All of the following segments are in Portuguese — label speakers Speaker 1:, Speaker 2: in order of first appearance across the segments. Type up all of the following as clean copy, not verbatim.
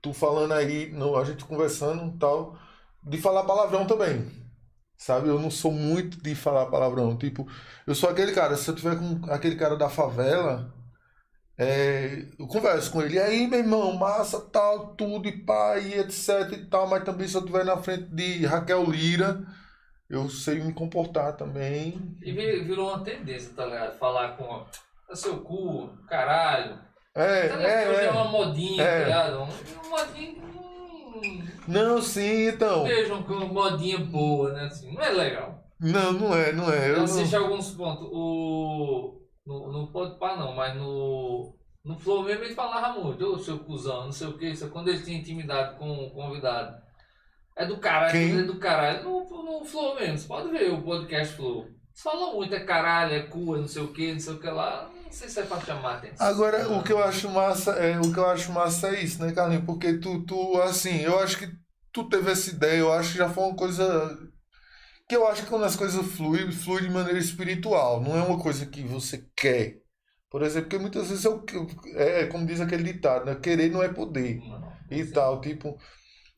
Speaker 1: tu falando aí, a gente conversando e tal, de falar palavrão também. Sabe? Eu não sou muito de falar palavrão. Tipo, eu sou aquele cara, se eu tiver com aquele cara da favela, eu converso com ele. E aí, meu irmão, massa, tal, tudo, e pá, e etc e tal. Mas também se eu estiver na frente de Raquel Lira, eu sei me comportar também.
Speaker 2: E virou uma tendência, tá ligado? Falar com "É seu cu, caralho.
Speaker 1: É,
Speaker 2: Tá ligado? Hoje é uma modinha, tá
Speaker 1: é.
Speaker 2: ligado? Uma modinha que
Speaker 1: Não, sim, então.
Speaker 2: vejam que uma modinha boa, né? Assim, não é legal.
Speaker 1: Não, não é, não é.
Speaker 2: Eu
Speaker 1: Eu
Speaker 2: assisti
Speaker 1: não.
Speaker 2: alguns pontos. No Podpah não, mas no Flow mesmo ele falava muito, ô seu cuzão, não sei o que, isso quando ele tinha intimidade com o convidado. É do caralho, tudo é
Speaker 1: Quem?
Speaker 2: do caralho. No Flow mesmo, você pode ver o podcast Flow. Eles falam muito, é caralho, é cu, é não sei o que lá. Não sei se é pra chamar atenção.
Speaker 1: Agora, o que eu acho massa é isso, né, Carlinhos? Porque assim, eu acho que tu teve essa ideia, eu acho que já foi uma coisa que eu acho que quando as coisas fluem, flui de maneira espiritual, não é uma coisa que você quer. Por exemplo, porque muitas vezes como diz aquele ditado, né? Querer não é poder
Speaker 2: Não,
Speaker 1: e
Speaker 2: assim,
Speaker 1: tal, tipo,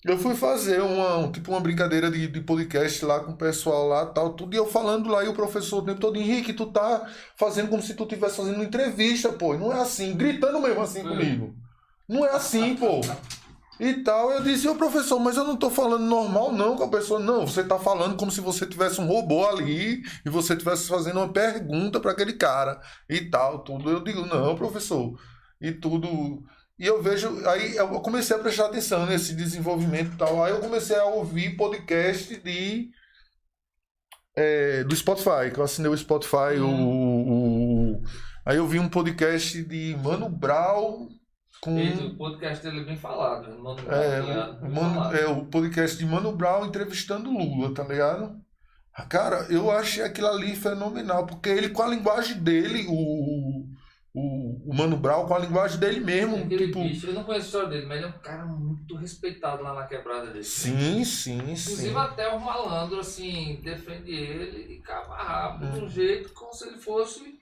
Speaker 1: eu fui fazer uma brincadeira de podcast lá com o pessoal lá, tal, tudo, e eu falando lá, e o professor o tempo todo, Henrique, tu tá fazendo como se tu estivesse fazendo uma entrevista, pô, e não é assim, gritando mesmo assim comigo. Não é assim, pô. E tal, eu disse, ô professor, mas eu não tô falando normal não com a pessoa, não, você tá falando como se você tivesse um robô ali e você estivesse fazendo uma pergunta para aquele cara e tal, tudo. Eu digo, não, professor, e tudo. E eu vejo, aí eu comecei a prestar atenção nesse desenvolvimento e tal, aí eu comecei a ouvir podcast do Spotify, que eu assinei o Spotify, aí eu vi um podcast de Mano Brown com
Speaker 2: o podcast dele é bem falado, Mano Brown, tá ligado? Bem falado.
Speaker 1: o podcast de Mano Brown entrevistando Lula, tá ligado? Cara, eu achei aquilo ali fenomenal, porque ele com a linguagem dele, o Mano Brown com a linguagem dele mesmo,
Speaker 2: Aquele
Speaker 1: tipo,
Speaker 2: bicho, eu não conheço a história dele, mas ele é um cara muito respeitado lá na quebrada dele.
Speaker 1: sim, sim,
Speaker 2: Inclusive
Speaker 1: sim.
Speaker 2: até o malandro, assim, defende ele e cava rápido de um jeito como se ele fosse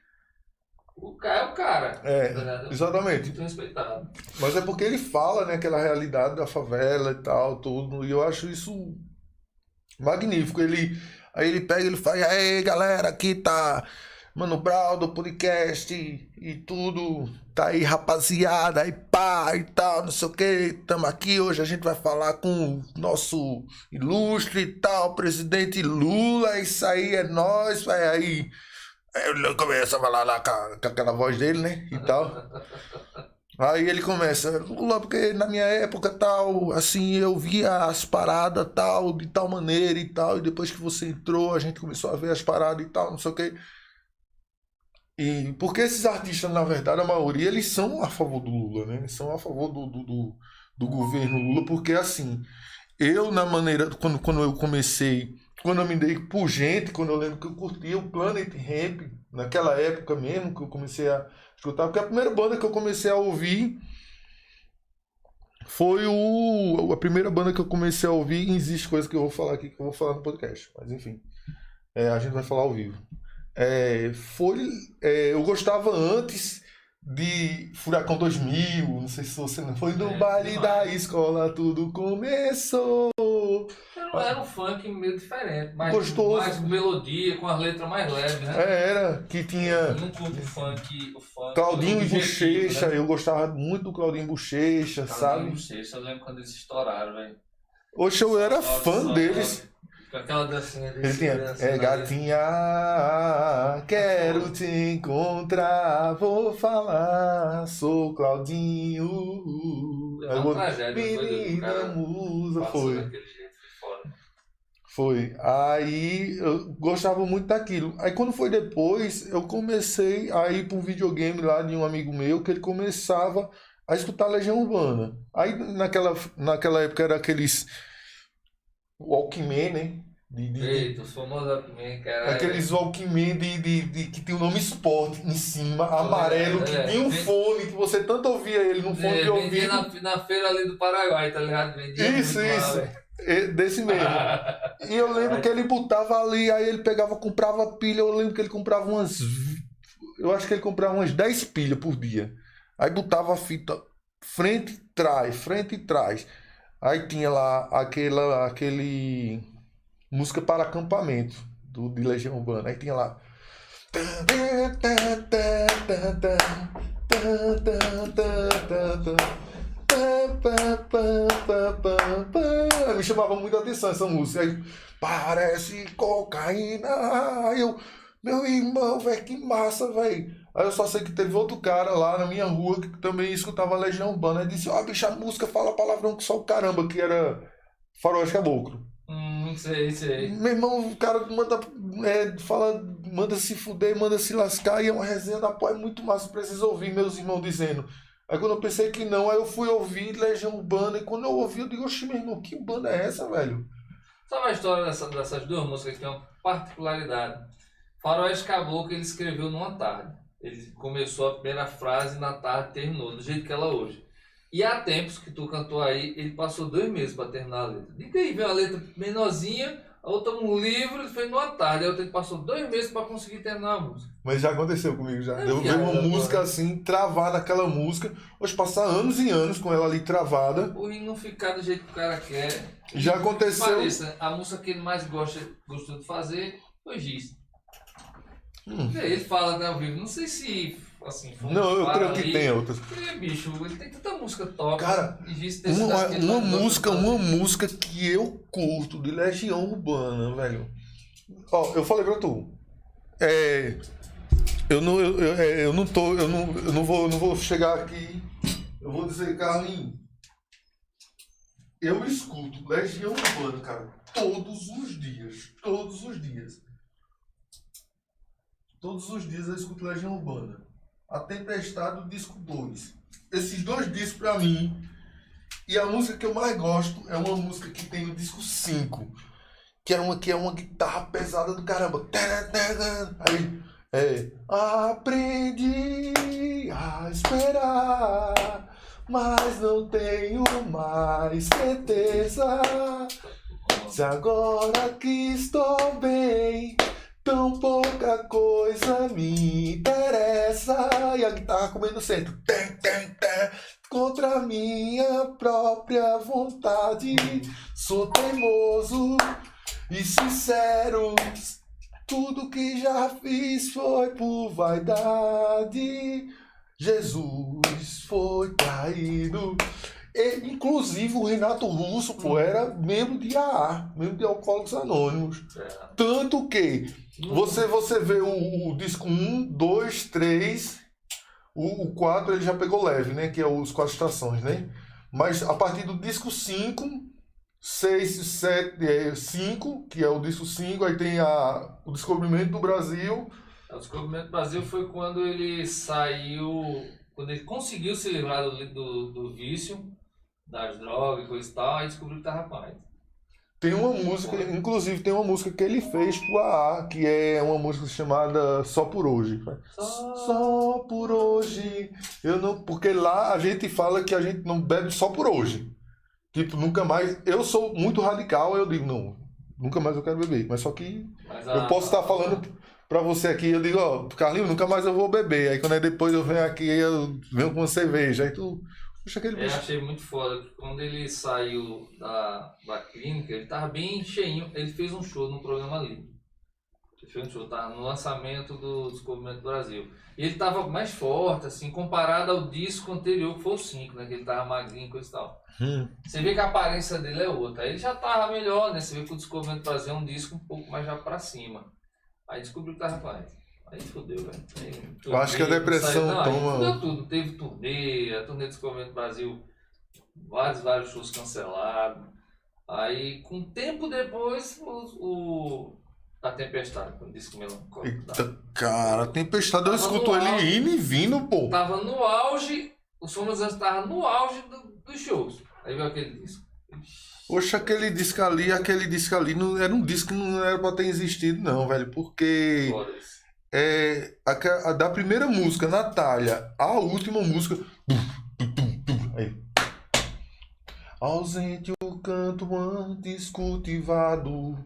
Speaker 2: o cara, é o cara, tá ligado?
Speaker 1: Exatamente.
Speaker 2: Muito respeitado.
Speaker 1: Mas é porque ele fala, né, aquela realidade da favela e tal, tudo, e eu acho isso magnífico. Aí ele pega e ele fala, aí galera, aqui tá Mano Brown do podcast e tudo, tá aí rapaziada, aí pá e tal, não sei o que, tamo aqui, hoje a gente vai falar com o nosso ilustre e tal, presidente Lula, isso aí é nóis, vai aí. Aí ele começa a falar lá com aquela voz dele, né, e tal. Aí ele começa, Lula, porque na minha época tal, assim, eu via as paradas tal, de tal maneira e tal, e depois que você entrou, a gente começou a ver as paradas e tal, não sei o quê. E porque esses artistas, na verdade, a maioria, eles são a favor do Lula, né? Eles são a favor do governo Lula, porque assim, eu na maneira, quando eu comecei, quando eu me dei por gente, quando eu lembro que eu curtia o Planet Hemp, naquela época mesmo, que eu comecei a escutar, porque a primeira banda que eu comecei a ouvir foi a primeira banda que eu comecei a ouvir, e existe coisa que eu vou falar aqui, que eu vou falar no podcast, mas enfim, a gente vai falar ao vivo. Eu gostava antes de Furacão 2000, não sei se você não foi do baile da escola, tudo começou.
Speaker 2: Era um funk meio diferente,
Speaker 1: Gostoso.
Speaker 2: mais melodia, com as letras mais leves, né?
Speaker 1: Era, que tinha
Speaker 2: Eu não curto o funk
Speaker 1: Claudinho e
Speaker 2: objetivo,
Speaker 1: Bochecha,
Speaker 2: né?
Speaker 1: eu gostava muito do Claudinho e Bochecha, sabe?
Speaker 2: Eu lembro quando eles estouraram, velho.
Speaker 1: Hoje eu era fã deles.
Speaker 2: Com aquela dancinha
Speaker 1: Ele
Speaker 2: desse.
Speaker 1: tinha, gatinha, quero te encontrar, vou falar, sou Claudinho.
Speaker 2: É uma tragédia,
Speaker 1: Menina musa,
Speaker 2: passou
Speaker 1: foi.
Speaker 2: daquele jeito, foi foda.
Speaker 1: Foi. Aí eu gostava muito daquilo. Aí quando foi depois, eu comecei a ir para um videogame lá de um amigo meu que ele começava a escutar Legião Urbana. Aí naquela época era aqueles Walkman, né?
Speaker 2: Eita, os famosos Walkman, caralho.
Speaker 1: Aqueles Walkman que tem o nome esporte em cima, amarelo, que tinha um fone, que você tanto ouvia ele no fone de ouvido.
Speaker 2: Vendia na feira ali do Paraguai, tá ligado? Vendia
Speaker 1: Isso.
Speaker 2: Lá,
Speaker 1: desse mesmo. E eu lembro que ele botava ali, aí ele comprava pilha, eu lembro que ele comprava eu acho que ele comprava umas 10 pilhas por dia. Aí botava a fita frente, trás, frente e trás. Aí tinha lá aquele música para acampamento de Legião Urbana. Aí tinha lá. Me chamava muita atenção essa música. Aí, parece cocaína. Aí eu, meu irmão, velho, que massa, velho. Aí eu só sei que teve outro cara lá na minha rua que também escutava Legião Urbana. Aí disse, ó, bicho, a música fala palavrão que só o caramba, que era Faroeste Caboclo.
Speaker 2: Sei.
Speaker 1: Meu irmão, o cara manda, fala, manda se fuder, manda se lascar, e é uma resenha da pó, é muito massa, preciso ouvir meus irmãos dizendo. Aí quando eu pensei que não, aí eu fui ouvir Legião Urbana, e quando eu ouvi, eu digo, oxi, meu irmão, que banda é essa, velho?
Speaker 2: Sabe a história dessas duas músicas que tem uma particularidade? Faroeste Caboclo ele escreveu numa tarde. Ele começou a primeira frase na tarde e terminou, do jeito que ela é hoje. E há tempos que tu cantou aí, ele passou 2 meses para terminar a letra. Diga aí, veio uma letra menorzinha, a outra um livro, ele fez numa tarde. Aí ele passou 2 meses para conseguir terminar a música.
Speaker 1: Mas já aconteceu comigo, já.
Speaker 2: É
Speaker 1: Eu vi uma
Speaker 2: viado,
Speaker 1: música
Speaker 2: porra.
Speaker 1: assim, travada, aquela música, hoje passar anos e anos com ela ali travada.
Speaker 2: O hino não ficar do jeito que o cara quer.
Speaker 1: Já
Speaker 2: Que
Speaker 1: aconteceu.
Speaker 2: pareça, a música que ele mais gostou de fazer foi Giz. Ele fala, né, ao vivo, não sei se, assim, foi
Speaker 1: Não, eu creio que
Speaker 2: ali.
Speaker 1: tem outras.
Speaker 2: Bicho, ele tem tanta música top.
Speaker 1: Cara,
Speaker 2: E Giz tem
Speaker 1: Uma,
Speaker 2: cidade que ele
Speaker 1: uma
Speaker 2: mais gosta de
Speaker 1: música,
Speaker 2: fazer.
Speaker 1: uma música que eu curto de Legião Urbana, velho. Ó, eu falei pra tu. Eu não vou chegar aqui. Eu vou dizer, Carlinhos. Eu escuto Legião Urbana, cara, todos os dias. Todos os dias. Todos os dias eu escuto Legião Urbana. A Tempestade, o disco 2. Esses 2 discos pra mim. E a música que eu mais gosto é uma música que tem o disco 5. Que é uma guitarra pesada do caramba. Aí, aprendi a esperar, mas não tenho mais certeza. Se agora que estou bem, tão pouca coisa me interessa. E a guitarra comendo centro. Contra a minha própria vontade, sou teimoso e sincero. Tudo que já fiz foi por vaidade. Jesus foi traído. E, inclusive o Renato Russo, pô, era membro de AA, membro de Alcoólicos Anônimos. Tanto que você vê o disco 1, 2, 3, o 4 ele já pegou leve, né? Que é os 4 estações, né? Mas a partir do disco 5, 6, 7, 5, que é o disco 5, aí tem o Descobrimento do Brasil.
Speaker 2: O Descobrimento do Brasil foi quando ele saiu, quando ele conseguiu se livrar do vício, das drogas e coisa e tal, aí descobriu que tava paz.
Speaker 1: Tem uma música, inclusive tem uma música que ele fez pro AA, que é uma música chamada Só por Hoje. Só por hoje. Eu não, porque lá a gente fala que a gente não bebe só por hoje. Tipo, nunca mais. Eu sou muito radical, eu digo, não, nunca mais eu quero beber. Mas só que eu posso estar falando pra você aqui, eu digo, ó, Carlinhos, nunca mais eu vou beber. Aí quando é depois eu venho aqui, eu venho com uma cerveja. Aí tu. Puxa, aquele
Speaker 2: Eu achei muito foda que quando ele saiu da clínica, ele tava bem cheinho. Ele fez um show no programa ali. Ele fez um show, tava no lançamento do Descobrimento do Brasil. E ele tava mais forte, assim, comparado ao disco anterior, que foi o 5, né? Que ele tava magrinho e coisa e tal. Você vê que a aparência dele é outra. Aí ele já tava melhor, né? Você vê que o Descobrimento do Brasil é um disco um pouco mais já pra cima. Aí descobriu que tava paz. Aí fodeu, velho.
Speaker 1: Eu acho que a depressão toma.
Speaker 2: Fudeu tudo. Teve turnê, a turnê do Descobrimento do Brasil, vários shows cancelados. Aí, com tempo depois, a Tempestade, com o disco melancólico.
Speaker 1: Eita, cara, a Tempestade, eu
Speaker 2: Tava
Speaker 1: escuto
Speaker 2: no
Speaker 1: ele
Speaker 2: auge.
Speaker 1: indo e vindo, pô.
Speaker 2: Tava no auge, o Somos Anjos tava no auge dos shows. Aí veio aquele disco.
Speaker 1: Poxa, aquele disco ali não era um disco que não era pra ter existido, não, velho. Porque
Speaker 2: Foda isso.
Speaker 1: da primeira música, Natália, a última música. Aí. Ausente o canto antes cultivado.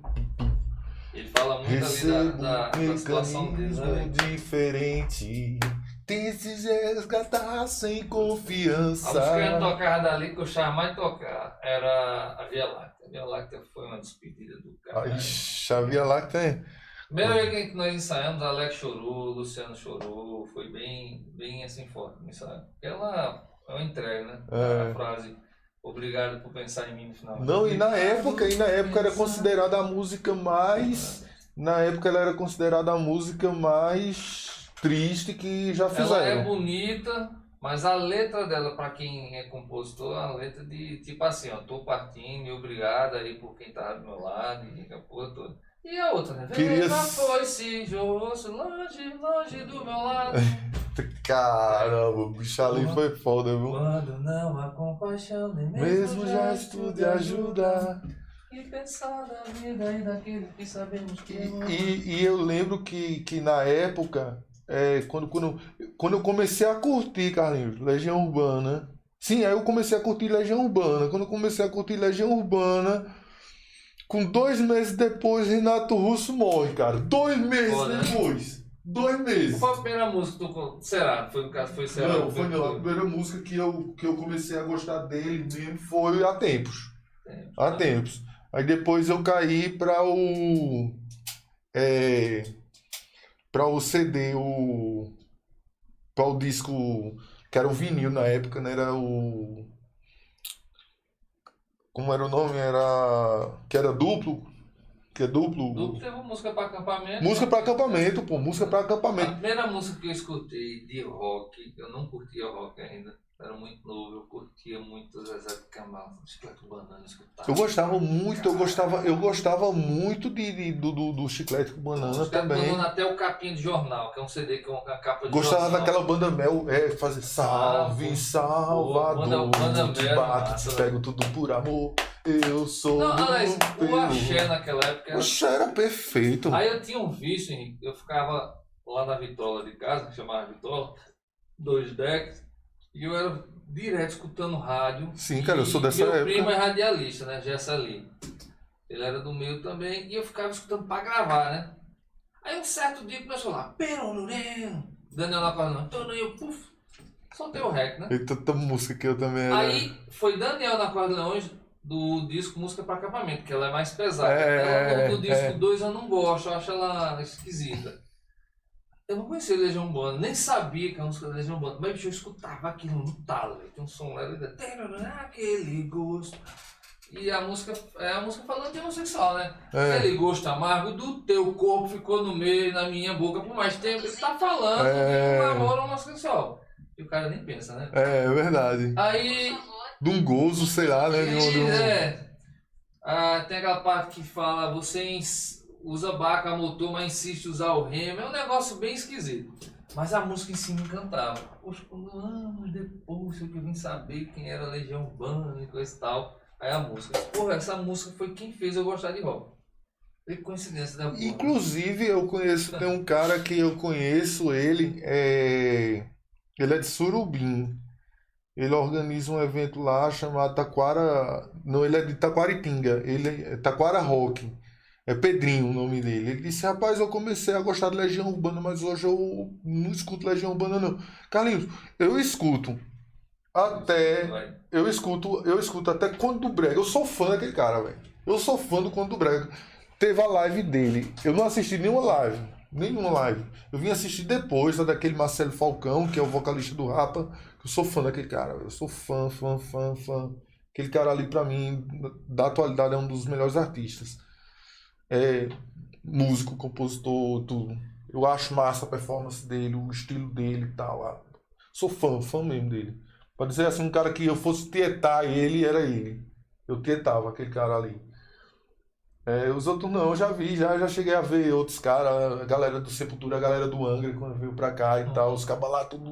Speaker 2: Ele fala muito ali
Speaker 1: Recebo
Speaker 2: da situação dele,
Speaker 1: mecanismo
Speaker 2: né?
Speaker 1: diferente. Tente resgatar sem confiança.
Speaker 2: A música que eu tocava dali, que eu gostava mais de tocar, era a Via Láctea. A Via Láctea foi uma despedida do cara.
Speaker 1: Ixi, a Via Láctea.
Speaker 2: Primeira vez que nós ensaiamos, Alex chorou, Luciano chorou, foi bem assim forte no ensaio. Ela é uma entrega, né? A frase, obrigado por pensar em mim no final.
Speaker 1: Não, e na época era considerada a música mais. Na época ela era considerada a música mais triste que já fizeram.
Speaker 2: Ela é bonita, mas a letra dela, pra quem é compositor, a letra de tipo assim, ó, tô partindo e obrigado aí por quem tava do meu lado e a porra toda. E a outra, né?
Speaker 1: Queria...
Speaker 2: Foi-se, Josso, longe do meu lado.
Speaker 1: Caramba, o bicho ali foi foda, viu?
Speaker 2: Quando não há compaixão, nem
Speaker 1: mesmo gesto de ajuda.
Speaker 2: E pensar da vida e daquele que sabemos que é.
Speaker 1: E eu lembro que na época, quando eu comecei a curtir, Carlinhos, Legião Urbana. Sim, aí eu comecei a curtir Legião Urbana. Quando eu comecei a curtir Legião Urbana, com 2 meses depois, Renato Russo morre, cara. 2 meses depois. 2 meses.
Speaker 2: Qual foi a primeira música que tu... Será? Foi no caso, foi Será?
Speaker 1: Não, foi não. A primeira música que eu comecei a gostar dele mesmo foi Há Tempos. Há Tempos. Aí depois eu caí para o CD, para o disco, que era o vinil na época, né? Era o... Como era o nome? Que era duplo. Que é duplo.
Speaker 2: Duplo teve música para acampamento.
Speaker 1: Música para acampamento, pô. Música para
Speaker 2: A
Speaker 1: acampamento.
Speaker 2: primeira música que eu escutei de rock, eu não curtia rock ainda. Era muito novo, eu curtia muito Zezé de Camargo, Chiclete Banana, escutava.
Speaker 1: Eu gostava muito, eu gostava muito do Chiclete com Banana também.
Speaker 2: Banana, até o capinha de jornal, que é um CD com a capa de
Speaker 1: gostava
Speaker 2: jornal.
Speaker 1: daquela banda Mel, fazer Salve Salvador,
Speaker 2: banda
Speaker 1: te
Speaker 2: Mel,
Speaker 1: bato,
Speaker 2: massa,
Speaker 1: te pego tudo por amor, eu sou
Speaker 2: não,
Speaker 1: do
Speaker 2: aliás,
Speaker 1: Peru.
Speaker 2: o axé naquela época
Speaker 1: O axé era perfeito.
Speaker 2: Aí eu tinha um vício, Henrique, eu ficava lá na Vitola de casa, que chamava Vitola, 2 decks, e eu era direto escutando rádio.
Speaker 1: Sim, cara, eu sou dessa época.
Speaker 2: Meu primo é radialista, né, Gessa ali. Ele era do meio também, e eu ficava escutando pra gravar, né. Aí um certo dia começou lá, Perolureno, Daniel Nacorleão, então eu, puf, soltei o rec, né.
Speaker 1: E tanta música que eu também era...
Speaker 2: Aí foi Daniel Nacorleão do disco Música para Acampamento, que ela é mais pesada. Ela do disco 2 eu não gosto, eu acho ela esquisita. Eu não conhecia Legião Urbana, nem sabia que a música da Legião Urbana, mas bicho, eu escutava aquilo no talo, tem um som lá, aquele gosto. E a música falando de homossexual, né? Aquele gosto amargo do teu corpo ficou no meio, na minha boca por mais tempo. Ele tá falando de um namoro homossexual. E o cara nem pensa, né?
Speaker 1: É verdade.
Speaker 2: Aí...
Speaker 1: De um gozo, sei lá, né?
Speaker 2: Tem aquela parte que fala, você usa baca, motor, mas insiste em usar o remo. É um negócio bem esquisito. Mas a música em si me encantava. Poxa, quando anos depois que eu vim saber quem era Legião Urbana e coisa e tal. Aí a música. Porra, essa música foi quem fez eu gostar de rock. Que coincidência da porra.
Speaker 1: Inclusive, tem um cara que eu conheço, ele é de Surubim. Ele organiza um evento lá chamado Taquara... Não, ele é de Taquaritinga. Ele é Taquara Rock. É Pedrinho o nome dele. Ele disse, rapaz, eu comecei a gostar de Legião Urbana, mas hoje eu não escuto Legião Urbana, não. Carlinhos, eu escuto até Conde do Brega. Eu sou fã daquele cara, velho. Eu sou fã do Conde do Brega. Teve a live dele. Eu não assisti nenhuma live. Eu vim assistir depois a daquele Marcelo Falcão, que é o vocalista do Rapa. Eu sou fã daquele cara. Eu sou fã. Aquele cara ali, pra mim, da atualidade, é um dos melhores artistas. Músico, compositor, tudo. Eu acho massa a performance dele, o estilo dele e tal. Sou fã mesmo dele. Pode dizer assim, um cara que eu fosse tietar ele, era ele. Eu tietava aquele cara ali. Os outros não, eu já vi, já cheguei a ver outros caras, a galera do Sepultura, a galera do Angra, quando veio pra cá e tal, os cabas lá, tudo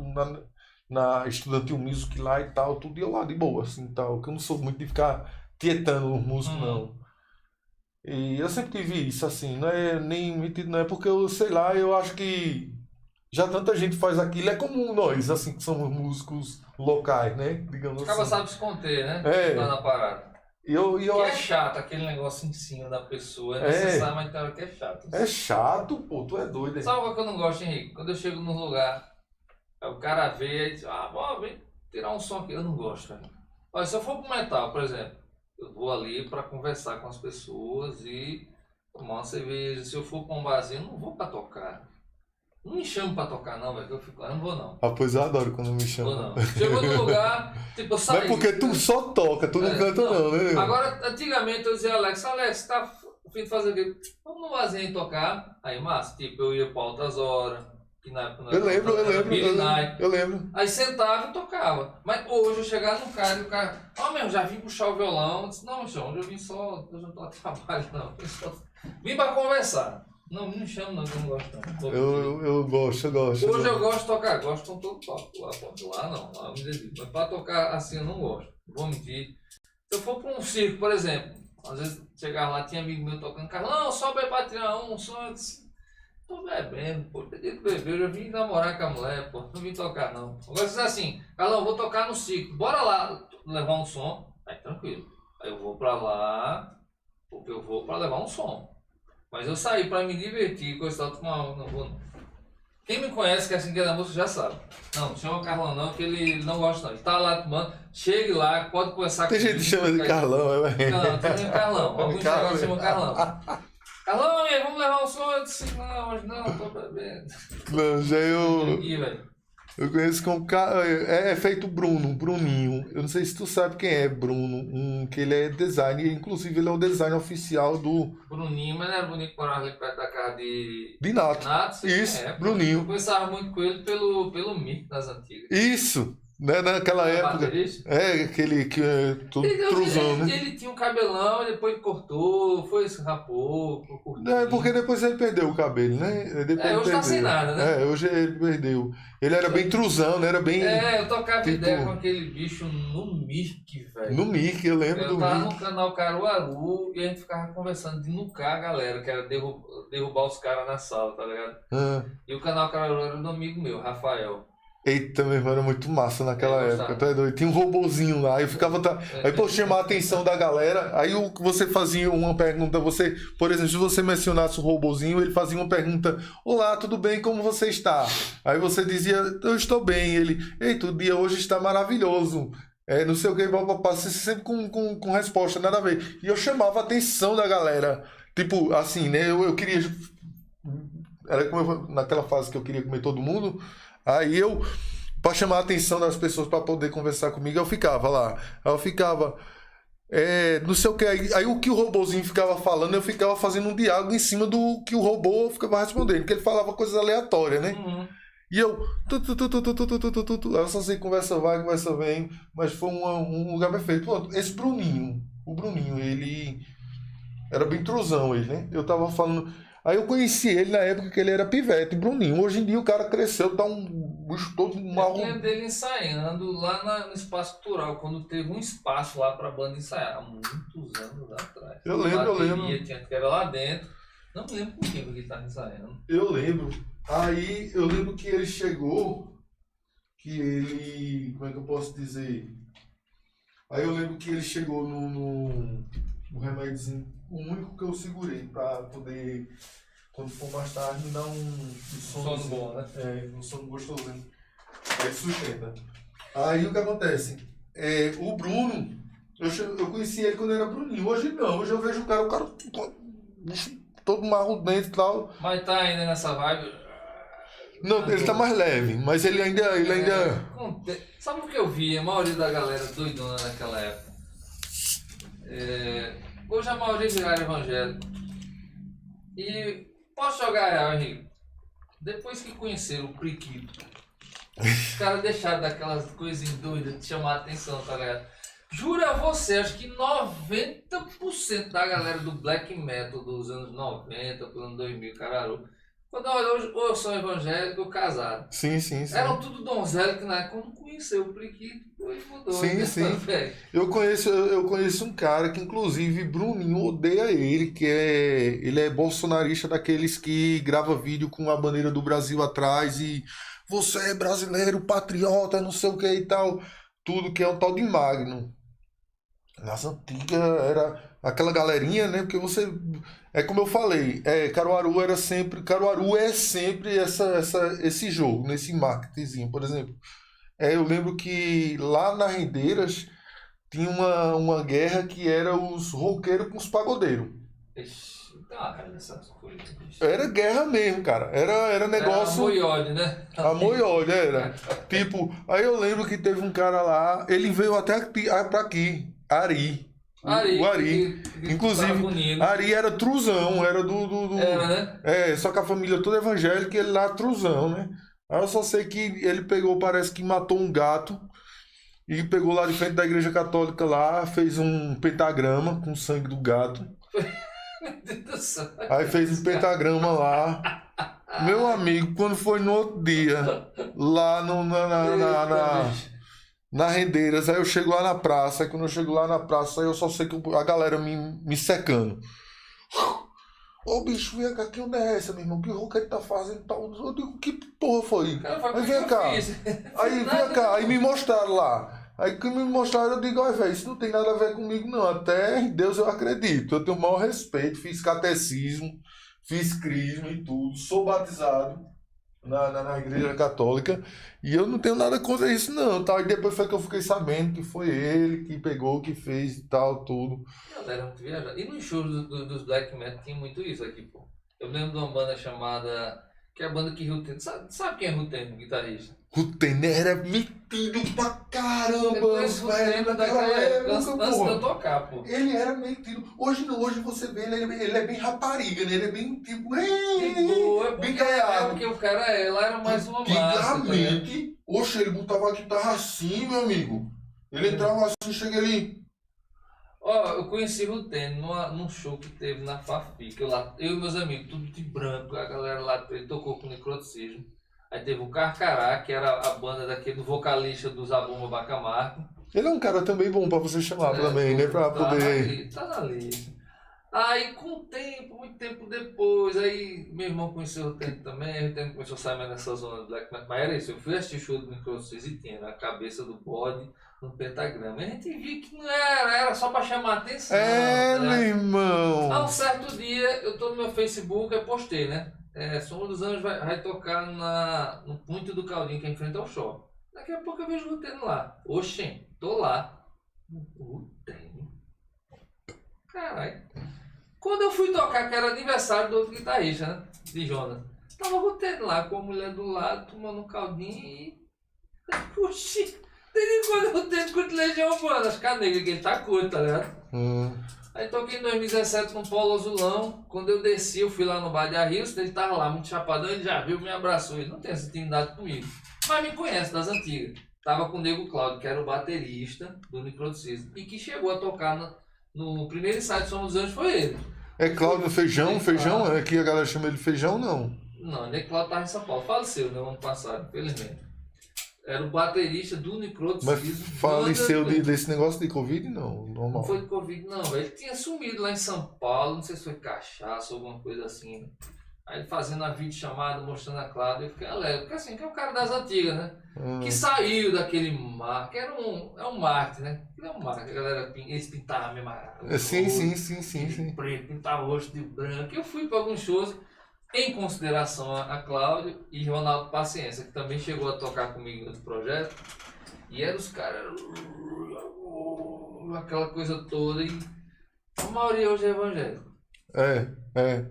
Speaker 1: na Estudantil Music lá e tal, tudo ia lá de boa, assim, tal, que eu não sou muito de ficar tietando os músicos, não. E eu sempre tive isso, assim, não é nem metido, não é porque eu, sei lá, eu acho que já tanta gente faz aquilo, é como nós, assim, que somos músicos locais, né, digamos assim.
Speaker 2: Acaba sabe se conter, né, tá na parada.
Speaker 1: Eu
Speaker 2: que
Speaker 1: acho...
Speaker 2: é chato aquele negócio em cima da pessoa, é necessário, mas tem hora que é chato.
Speaker 1: É chato, pô, tu é doido, hein?
Speaker 2: Sabe o que eu não gosto, Henrique? Quando eu chego num lugar Aí o cara veio e disse, bom, vem tirar um som aqui. Eu não gosto, velho. Olha, se eu for pro metal, por exemplo, eu vou ali para conversar com as pessoas e tomar uma cerveja. Se eu for pra um barzinho, eu não vou pra tocar. Não me chamo pra tocar não, velho, que eu fico lá, eu não vou não.
Speaker 1: Ah, pois eu adoro quando me
Speaker 2: Vou
Speaker 1: chamam.
Speaker 2: não. Chegou no lugar, tipo, eu
Speaker 1: Mas
Speaker 2: saí.
Speaker 1: porque tu só toca, tu não canta não, né?
Speaker 2: Agora, antigamente eu dizia, Alex, tá a fim de fazer o quê? Vamos no barzinho tocar. Aí, massa, tipo, eu ia pra Altas Horas, que na época
Speaker 1: Eu lembro.
Speaker 2: Billy Knight.
Speaker 1: Eu lembro.
Speaker 2: Aí sentava e tocava. Mas hoje eu chegava no cara e o cara, meu, já vim puxar o violão. Eu disse, não, senhor, hoje eu vim só, eu não tô a trabalho, não. Vim pra conversar. Não, não me chama não, que eu não gosto não.
Speaker 1: Eu gosto.
Speaker 2: Hoje eu gosto de tocar, gosto com todo toque. Lá não, lá eu me dedico. Mas pra tocar assim eu não gosto. Não vou mentir. Se eu for pra um circo, por exemplo, às vezes chegar lá, tinha amigo meu tocando Carlão, sobe aí pra tirar um som. Eu disse, tô bebendo, pô, tem que beber, eu já vim namorar com a mulher, pô, não vim tocar não. Agora se assim, Carlão, vou tocar no circo, bora lá levar um som, aí tranquilo. Aí eu vou pra lá, porque eu vou pra levar um som. Mas eu saí pra me divertir, coisa tal, não vou não. Quem me conhece, que é assim que é da música, já sabe. Não chama o Carlão não, que ele não gosta não. Ele tá lá tomando, chegue lá, pode conversar com
Speaker 1: ele. Tem gente que chama de Carlão, é?
Speaker 2: Não, tem nem Carlão. Alguns agora chamam Carlão. Carlão, vamos levar um som? Eu disse, não, hoje não, tô bebendo.
Speaker 1: Não, já eu...
Speaker 2: Aqui, velho.
Speaker 1: Eu conheço como é feito Bruninho. Eu não sei se tu sabe quem é Bruno, que ele é designer, inclusive ele é o design oficial do
Speaker 2: Bruninho, mas não era bonito que morava ali perto da casa de
Speaker 1: Nato.
Speaker 2: Nato.
Speaker 1: Isso, Bruninho.
Speaker 2: Eu conversava muito com ele pelo Mico das antigas.
Speaker 1: Isso, né, naquela época.
Speaker 2: Baterista.
Speaker 1: Aquele que é todo truzão, né?
Speaker 2: Ele tinha um cabelão, depois cortou, se rapou, curtiu.
Speaker 1: Porque depois ele perdeu o cabelo, né? Depois
Speaker 2: hoje tá sem nada, né?
Speaker 1: Hoje ele perdeu. Ele era bem truzão, né? Era bem...
Speaker 2: eu tocava ideia com aquele bicho no Mic, velho.
Speaker 1: No Mic, eu lembro do Mic.
Speaker 2: Eu tava no canal Caruaru e a gente ficava conversando de nucar a galera, que era derrubar os caras na sala, tá ligado? E o canal Caruaru era do amigo meu, Rafael.
Speaker 1: Eita, meu irmão, era muito massa naquela época, tá doido? Tinha um robozinho lá, aí ficava... Aí, pô, chamar a atenção da galera, aí você fazia uma pergunta, por exemplo, se você mencionasse o robozinho, ele fazia uma pergunta, olá, tudo bem, como você está? Aí você dizia, eu estou bem, ele, eita, o dia hoje está maravilhoso, não sei o que, papapá, sempre com resposta, nada a ver. E eu chamava a atenção da galera, tipo, assim, né, eu queria... Era como naquela fase que eu queria comer todo mundo... Aí para chamar a atenção das pessoas para poder conversar comigo, eu ficava lá. Aí eu ficava, não sei o que. Aí o que o robozinho ficava falando, eu ficava fazendo um diálogo em cima do que o robô ficava respondendo, porque ele falava coisas aleatórias, né?
Speaker 2: Uhum.
Speaker 1: E eu, eu só sei conversa vai, conversa vem, mas foi um lugar perfeito. Pô, esse o Bruninho, ele era bem truzão, ele, né? Eu tava falando... Aí eu conheci ele na época que ele era pivete, Bruninho. Hoje em dia o cara cresceu, tá um bicho todo
Speaker 2: mal. Eu lembro dele ensaiando lá no Espaço Cultural, quando teve um espaço lá pra banda ensaiar, há muitos anos atrás.
Speaker 1: Eu lembro.
Speaker 2: Tinha que era lá dentro. Não me lembro com quem ele estava ensaiando.
Speaker 1: Eu lembro. Aí eu lembro que ele chegou, como é que eu posso dizer? Aí eu lembro que ele chegou no remédiozinho, o único que eu segurei pra poder, quando for mais tarde, me dar um sono
Speaker 2: bom, né?
Speaker 1: Um sono gostoso. Aí sustenta. Aí o que acontece? O Bruno, eu conheci ele quando era Bruninho. Hoje não, hoje eu vejo o cara todo marrudento e tal.
Speaker 2: Mas tá ainda nessa vibe.
Speaker 1: Não, ele tá mais leve, mas ele ainda...
Speaker 2: Sabe o que eu vi? A maioria da galera doidona naquela época. Hoje a maioria viraram evangélico. E posso jogar real, Henrique? Depois que conheceram o Priquito, os caras deixaram daquelas coisinhas doidas de chamar a atenção, tá ligado? Jura você, acho que 90% da galera do black metal dos anos 90, pro ano 2000, Cararu, quando hoje eu sou evangélico, casado.
Speaker 1: Sim.
Speaker 2: Eram tudo donzelo que na época, quando conheceu o Priquito, ele mudou.
Speaker 1: Sim. Eu conheço um cara que, inclusive, Bruninho odeia ele, ele é bolsonarista daqueles que grava vídeo com a bandeira do Brasil atrás e você é brasileiro, patriota, não sei o que e tal. Tudo que é um tal de Magno. Nas antigas era aquela galerinha, né? Porque você. É como eu falei, Caruaru era sempre. Caruaru é sempre esse jogo, nesse marketingzinho. Por exemplo, eu lembro que lá na Rendeiras tinha uma guerra que era os roqueiros com os pagodeiros.
Speaker 2: Ixi, tá, cara, essas coisas, bicho.
Speaker 1: Era guerra mesmo, cara. Era
Speaker 2: Era amor
Speaker 1: negócio.
Speaker 2: e ódio, né?
Speaker 1: Amor e ódio, era. Tipo, aí eu lembro que teve um cara lá, ele veio até pra aqui, Ari. O
Speaker 2: Ari,
Speaker 1: Ari.
Speaker 2: que tava
Speaker 1: Inclusive,
Speaker 2: bonito.
Speaker 1: Ari era truzão, era
Speaker 2: Era, né?
Speaker 1: só que a família toda evangélica e ele lá truzão, né? Aí eu só sei que ele pegou, parece que matou um gato e pegou lá de frente da igreja católica lá, fez um pentagrama com o sangue do gato.
Speaker 2: Meu Deus do céu.
Speaker 1: Aí fez um pentagrama lá. Meu amigo, quando foi no outro dia, lá no,
Speaker 2: Eita, bicho.
Speaker 1: na Rendeiras, aí eu chego lá na praça, aí quando eu chego lá na praça, aí eu só sei que a galera me secando. Ô bicho, vem cá, que onda é essa, meu irmão? Que roupa ele tá fazendo tal? Eu digo, que porra foi?
Speaker 2: Cara, foi
Speaker 1: Aí
Speaker 2: o que
Speaker 1: vem
Speaker 2: eu
Speaker 1: cá,
Speaker 2: fiz.
Speaker 1: aí
Speaker 2: Fiz
Speaker 1: vem
Speaker 2: nada,
Speaker 1: cá,
Speaker 2: né?
Speaker 1: aí me mostraram lá. Aí que me mostraram, eu digo, olha, velho, isso não tem nada a ver comigo, não. Até em Deus eu acredito. Eu tenho o maior respeito, fiz catecismo, fiz crisma e tudo, sou batizado na igreja católica e eu não tenho nada contra isso, não. Tá? E depois foi que eu fiquei sabendo que foi ele que pegou, que fez e tal, tudo.
Speaker 2: Galera, muito viajada. E nos shows dos Black Metal tinha muito isso aqui, pô. Eu lembro de uma banda chamada. Que é a banda que Ruten. Sabe quem é Ruten, o guitarrista?
Speaker 1: Rutene era metido pra caramba,
Speaker 2: Depois
Speaker 1: velho,
Speaker 2: Ruten
Speaker 1: naquela
Speaker 2: daquela época,
Speaker 1: época,
Speaker 2: antes de eu
Speaker 1: porra.
Speaker 2: tocar, pô.
Speaker 1: Ele era metido. Hoje não, hoje você vê ele é bem rapariga, né? Ele é bem tipo.
Speaker 2: De boa, é
Speaker 1: Bem
Speaker 2: porque,
Speaker 1: caiado.
Speaker 2: o cara é. Lá era mais uma máscara, tá ligado?
Speaker 1: Antigamente, oxe, ele botava a guitarra assim, meu amigo. Ele entrava assim, chega ali.
Speaker 2: Ó, eu conheci Ruten num show que teve na Fafi, que eu e meus amigos, tudo de branco, a galera lá, ele tocou com necroticismo. Aí teve o Carcará, que era a banda daquele vocalista do Zabumba Bacamarco.
Speaker 1: Ele é um cara também bom pra você chamar também, né? Pra
Speaker 2: Tá na
Speaker 1: poder.
Speaker 2: lista, tá na lista. Aí com o tempo, muito tempo depois, aí meu irmão conheceu o Ruten também, o Ruten começou a sair mais nessa zona do Black Metal. Mas era isso, eu fui assistir o show do necroticismo e tinha na cabeça do bode no pentagrama. E a gente viu que não era só pra chamar atenção.
Speaker 1: Meu
Speaker 2: Né?
Speaker 1: irmão.
Speaker 2: Ah, um certo dia, eu tô no meu Facebook, eu postei, né? Som dos Anjos vai tocar no Ponte do Caldinho, que é em frente ao shopping. Daqui a pouco eu vejo o Ruteno lá. Oxê, tô lá. Ruteno? Caralho. Quando eu fui tocar, que era aniversário do outro guitarrista, né? De Jonas. Tava o Ruteno lá, com a mulher do lado, tomando um caldinho e... Puxa, desde quando o Ruteno curte Legião Urbana? Acho que a negra que ele tá curto, tá ligado? Aí toquei em 2017 com o Paulo Azulão. Quando eu desci, eu fui lá no bar de Arrios, ele tava lá muito chapadão, ele já viu, me abraçou. Ele não tem essa intimidade comigo, mas me conhece das antigas. Tava com o Nego Cláudio, que era o baterista do Necroticismo, e que chegou a tocar no primeiro ensaio de Som dos Anjos, foi ele.
Speaker 1: É Cláudio Feijão? Feijão?
Speaker 2: Ah,
Speaker 1: É que a galera chama ele Feijão, não.
Speaker 2: não, o Nego Cláudio tava em São Paulo, faleceu no ano passado, infelizmente. Era o baterista do
Speaker 1: Mas
Speaker 2: Necroticismo.
Speaker 1: faleceu desse negócio de Covid? Não,
Speaker 2: Não
Speaker 1: normal.
Speaker 2: foi de Covid, não. Ele tinha sumido lá em São Paulo, não sei se foi cachaça ou alguma coisa assim. Aí fazendo a videochamada, mostrando a Cláudia, eu fiquei alegre. Porque assim, que é o cara das antigas, né? Que saiu daquele mar, que era um Marte, né? Ele é um Marte, a galera, eles pintavam mesmo.
Speaker 1: Sim.
Speaker 2: Preto, pintavam o rosto de branco. Eu fui para alguns shows, em consideração a Cláudio e Ronaldo Paciência, que também chegou a tocar comigo no projeto. E eram os caras, aquela coisa toda, e a maioria hoje é evangélico.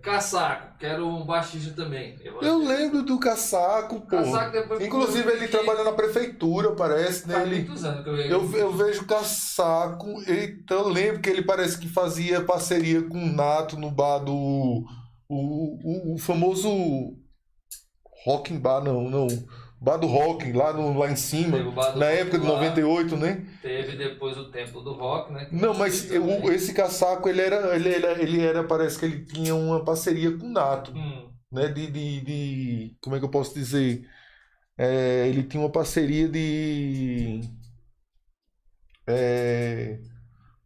Speaker 2: Caçaco, que era um baixista também.
Speaker 1: Eu lembro do Caçaco, pô.
Speaker 2: Caçaco depois
Speaker 1: Inclusive ele trabalha na prefeitura, parece, né?
Speaker 2: Faz
Speaker 1: Ele,
Speaker 2: muitos anos que eu vejo.
Speaker 1: eu vejo Caçaco, então eu lembro que ele parece que fazia parceria com o Nato no bar do. O famoso Rocking Bar, não. Bar do Rocking, lá em cima,
Speaker 2: Teve o bar do
Speaker 1: na
Speaker 2: Rock
Speaker 1: época de
Speaker 2: lá.
Speaker 1: 98, né?
Speaker 2: Teve depois o Templo do Rock, né?
Speaker 1: Não, mas esse Caçaco, ele era, parece que ele tinha uma parceria com o Nato, né? Como é que eu posso dizer? Ele tinha uma parceria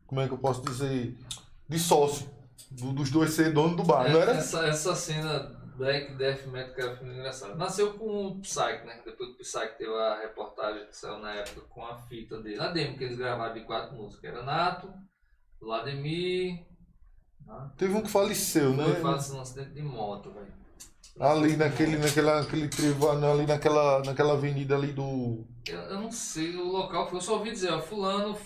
Speaker 1: como é que eu posso dizer? De sócio, dos dois ser dono do bar, não era?
Speaker 2: Essa cena Black Death Metal, que era muito engraçado. Nasceu com o Psyche, né? Depois do Psyche teve a reportagem que saiu na época com a fita dele. A demo que eles gravaram de 4 músicas. Era Nato, Vladimir. Né?
Speaker 1: Teve um que faleceu, né?
Speaker 2: Foi faleceu num acidente de moto, velho.
Speaker 1: Ali naquele trevo, ali naquela avenida ali do.
Speaker 2: Eu não sei o local, eu só ouvi dizer, ó, fulano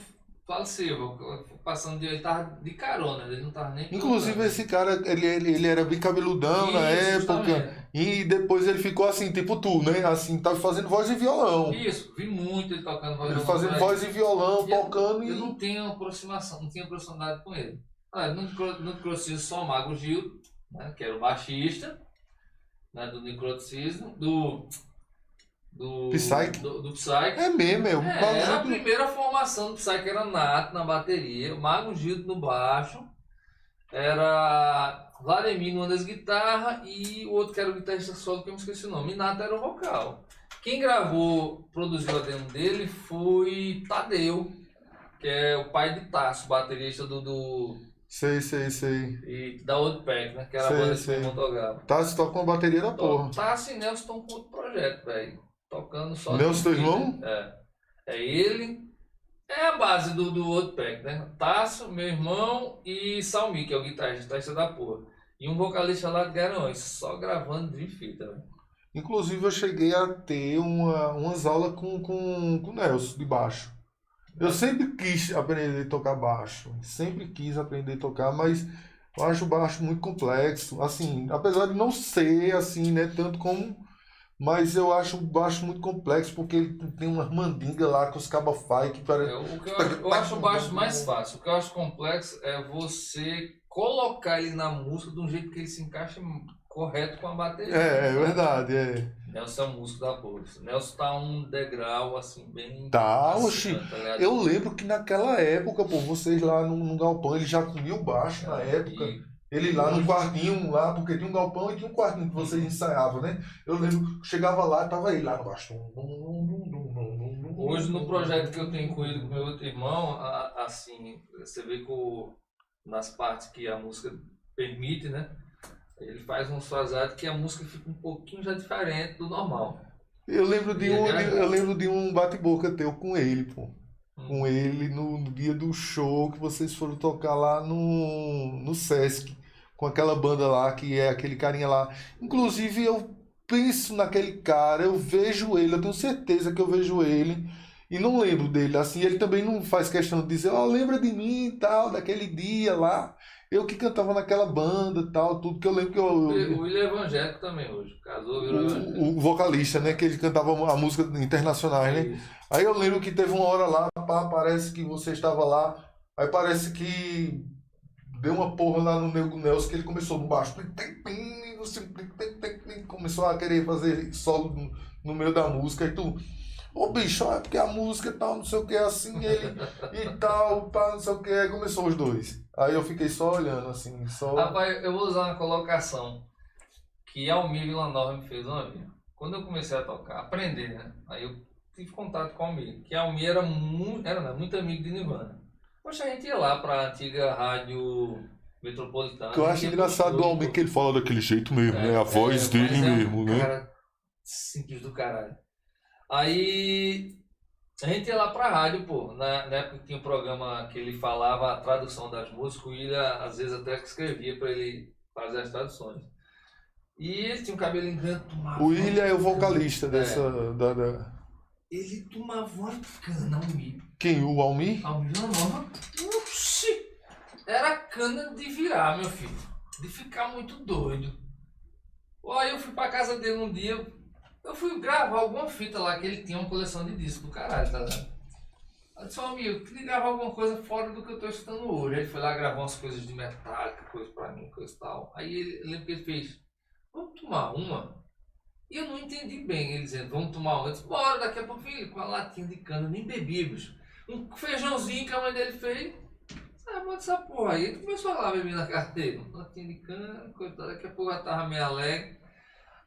Speaker 2: faleceu, passando ele tava de carona, ele não tava nem
Speaker 1: Inclusive
Speaker 2: pilotando.
Speaker 1: esse cara, ele era bem cabeludão na
Speaker 2: Isso,
Speaker 1: época.
Speaker 2: justamente.
Speaker 1: E depois ele ficou assim, tipo tu, né? Assim, tava fazendo voz e violão.
Speaker 2: Isso, vi muito ele tocando voz
Speaker 1: Ele
Speaker 2: e violão
Speaker 1: fazendo
Speaker 2: por aí.
Speaker 1: voz e violão,
Speaker 2: E eu-
Speaker 1: tocando
Speaker 2: Eu
Speaker 1: e.
Speaker 2: não tenho aproximação, não tinha proximidade com ele. Ah, no necroticismo só o Mago Gil, né, que era o baixista, né, do necroticismo,
Speaker 1: Psyche.
Speaker 2: do Psyche.
Speaker 1: É mesmo, é. O
Speaker 2: Era a
Speaker 1: bagulho.
Speaker 2: primeira formação do Psyche, era Nato na bateria, o Mago Gil no baixo, era Vladimir numa das guitarras e o outro que era o guitarrista solo, que eu me esqueci o nome, e Nato era o vocal. Quem gravou, produziu a demo dele foi Tadeu, que é o pai de Tasso, baterista do
Speaker 1: Sei.
Speaker 2: e da Woodpeck, né? Que era a
Speaker 1: Sei,
Speaker 2: banda que
Speaker 1: sei.
Speaker 2: meu irmão tocava.
Speaker 1: Tá, se toca uma bateria da porra.
Speaker 2: Tassi e Nelson estão com outro projeto, velho. Tocando só.
Speaker 1: Nelson, teu
Speaker 2: de
Speaker 1: irmão?
Speaker 2: É ele. É a base do Woodpeck, né? Tasso, meu irmão e Salmi, que é o guitarrista da porra. E um vocalista lá de Garanhuns, só gravando de fita, velho.
Speaker 1: Inclusive eu cheguei a ter umas aulas com o Nelson de baixo. Eu sempre quis aprender a tocar baixo, sempre quis aprender a tocar, mas eu acho o baixo muito complexo, assim, apesar de não ser assim, né, tanto como, mas eu acho o baixo muito complexo porque ele tem umas mandingas lá que os cabas fazem que parece.
Speaker 2: O que eu acho o baixo mais fácil. O que eu acho complexo é você colocar ele na música de um jeito que ele se encaixe correto com a bateria.
Speaker 1: É verdade, é.
Speaker 2: Nelson é músico da porra. Nelson tá um degrau assim, bem.
Speaker 1: Tá,
Speaker 2: acima,
Speaker 1: oxi.
Speaker 2: tá ligado?
Speaker 1: Eu lembro que naquela época, pô, vocês lá no galpão, ele já comia o baixo na época.
Speaker 2: E
Speaker 1: Ele lá no quartinho, lá, porque tinha um galpão e tinha um quartinho que vocês ensaiavam, né? Eu lembro que chegava lá, tava ele lá no baixo.
Speaker 2: hoje, no projeto que eu tenho com ele, com meu outro irmão, assim, você vê que nas partes que a música permite, né? Ele faz uns frasados que a música fica um pouquinho já diferente do normal.
Speaker 1: Eu lembro de um bate-boca teu com ele, pô. Com ele no dia do show que vocês foram tocar lá no Sesc, com aquela banda lá, que é aquele carinha lá. Inclusive, eu penso naquele cara, eu vejo ele, eu tenho certeza que eu vejo ele e não lembro dele. Assim, ele também não faz questão de dizer, ó, lembra de mim e tal, daquele dia lá. Eu que cantava naquela banda e tal, tudo que eu lembro que
Speaker 2: O William é evangélico também hoje. Casou, virou evangélico.
Speaker 1: o vocalista, né? Que ele cantava a música internacionais, né?
Speaker 2: Isso.
Speaker 1: Aí eu lembro que teve uma hora lá, pá, parece que você estava lá, aí parece que deu uma porra lá no Nego Nelson, que ele começou no baixo, começou a querer fazer solo no meio da música, e tu, ô bicho, é porque a música e tal, não sei o que, assim, ele e tal, pá, não sei o que, aí começou os dois. Aí eu fiquei só olhando, assim, só...
Speaker 2: Rapaz, eu vou usar uma colocação que Almir Villanova me fez uma vez. Quando eu comecei a tocar, aprender, né? Aí eu tive contato com Almir, que Almir era muito amigo de Nirvana. Poxa, a gente ia lá pra antiga rádio metropolitana.
Speaker 1: Que eu acho engraçado do Almir que ele fala daquele jeito mesmo, né? A voz dele
Speaker 2: mas
Speaker 1: mesmo,
Speaker 2: um
Speaker 1: né?
Speaker 2: cara simples do caralho. Aí a gente ia lá pra rádio, pô. Na época que tinha um programa que ele falava a tradução das músicas, o William às vezes até escrevia pra ele fazer as traduções. E ele tinha um cabelo grande, tomava.
Speaker 1: O William é o vocalista dessa.
Speaker 2: Ele tomava uma cana, Almir.
Speaker 1: Quem? O Almir?
Speaker 2: Almir Villanova. Oxi! Era cana de virar, meu filho. De ficar muito doido. Aí eu fui pra casa dele um dia. Eu fui gravar alguma fita lá, que ele tinha uma coleção de discos do caralho, tá ligado? Eu disse, amigo, eu queria gravar alguma coisa fora do que eu tô escutando hoje. Aí ele foi lá gravar umas coisas de Metallica, coisa pra mim, coisa e tal. Aí eu lembro que ele fez, vamos tomar uma? E eu não entendi bem ele dizendo, vamos tomar uma. Eu disse, bora, daqui a pouco filho, com a latinha de cana, nem bebi, bicho. Um feijãozinho que a mãe dele fez. Ah, bota essa porra aí. Ele começou lá beber na casa dele. Latinha de cana, coitado, daqui a pouco eu tava meio alegre.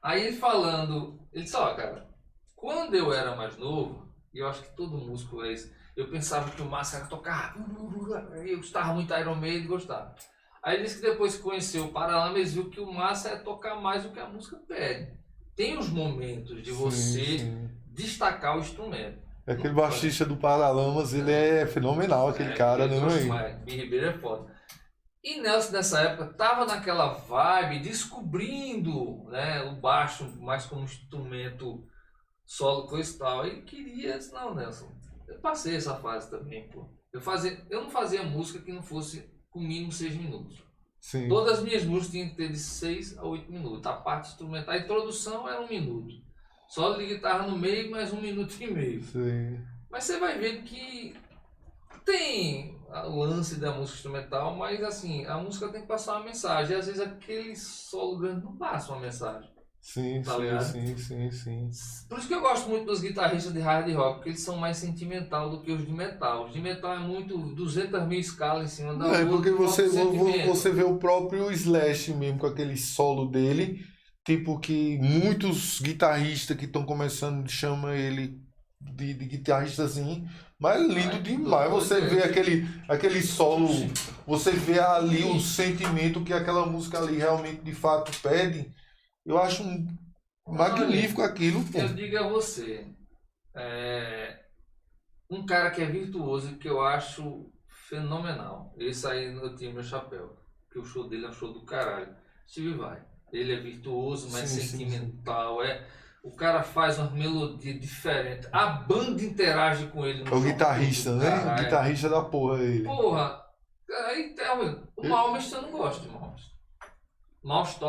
Speaker 2: Aí ele falando, ele disse, ó, cara, quando eu era mais novo, e eu acho que todo músico é isso, eu pensava que o massa era tocar, eu gostava muito de Iron Maiden e gostava. Aí ele disse que depois que conheceu o Paralamas, viu que o massa é tocar mais do que a música pede. Tem os momentos de você
Speaker 1: Sim.
Speaker 2: destacar o instrumento.
Speaker 1: Aquele baixista do Paralamas, ele é fenomenal, aquele cara, né, velho?
Speaker 2: Bi Ribeiro é foda. E Nelson, nessa época, tava naquela vibe, descobrindo, né, o baixo mais como instrumento solo, coisa e tal. Ele queria, disse, não, Nelson, eu passei essa fase também, pô. Eu não fazia música que não fosse com mínimo 6 minutos.
Speaker 1: Sim.
Speaker 2: Todas as minhas músicas tinham que ter de 6 a 8 minutos. A parte instrumental, a introdução era 1 minuto. Solo de guitarra no meio, mais 1 minuto e meio.
Speaker 1: Sim.
Speaker 2: Mas você vai ver que tem o lance da música instrumental, mas assim, a música tem que passar uma mensagem. E às vezes aquele solo grande não passa uma mensagem.
Speaker 1: Sim,
Speaker 2: Tá
Speaker 1: sim,
Speaker 2: ligado?
Speaker 1: sim.
Speaker 2: Por isso que eu gosto muito dos guitarristas de hard rock, porque eles são mais sentimental do que os de metal. Os de metal é muito 200 mil escalas em cima da outra.
Speaker 1: É porque
Speaker 2: falta sentimento.
Speaker 1: você vê o próprio Slash mesmo com aquele solo dele, tipo que muitos guitarristas que estão começando chamam ele de guitarrista assim, mas é lindo
Speaker 2: Ai,
Speaker 1: demais. Você vê aquele solo, você vê ali o sentimento que aquela música ali realmente de fato pede. Eu acho magnífico aquilo, pô.
Speaker 2: Eu digo a você, um cara que é virtuoso e que eu acho fenomenal. Esse aí eu tiro meu chapéu, porque o show dele é um show do caralho. Steve Vai. Ele é virtuoso, mas
Speaker 1: Sim,
Speaker 2: sentimental. O cara faz uma melodia diferente. A banda interage com ele.
Speaker 1: É o guitarrista, né? O guitarrista da porra ele.
Speaker 2: Porra, aí o Malmsteen eu não gosto de Malmsteen. Malmsteen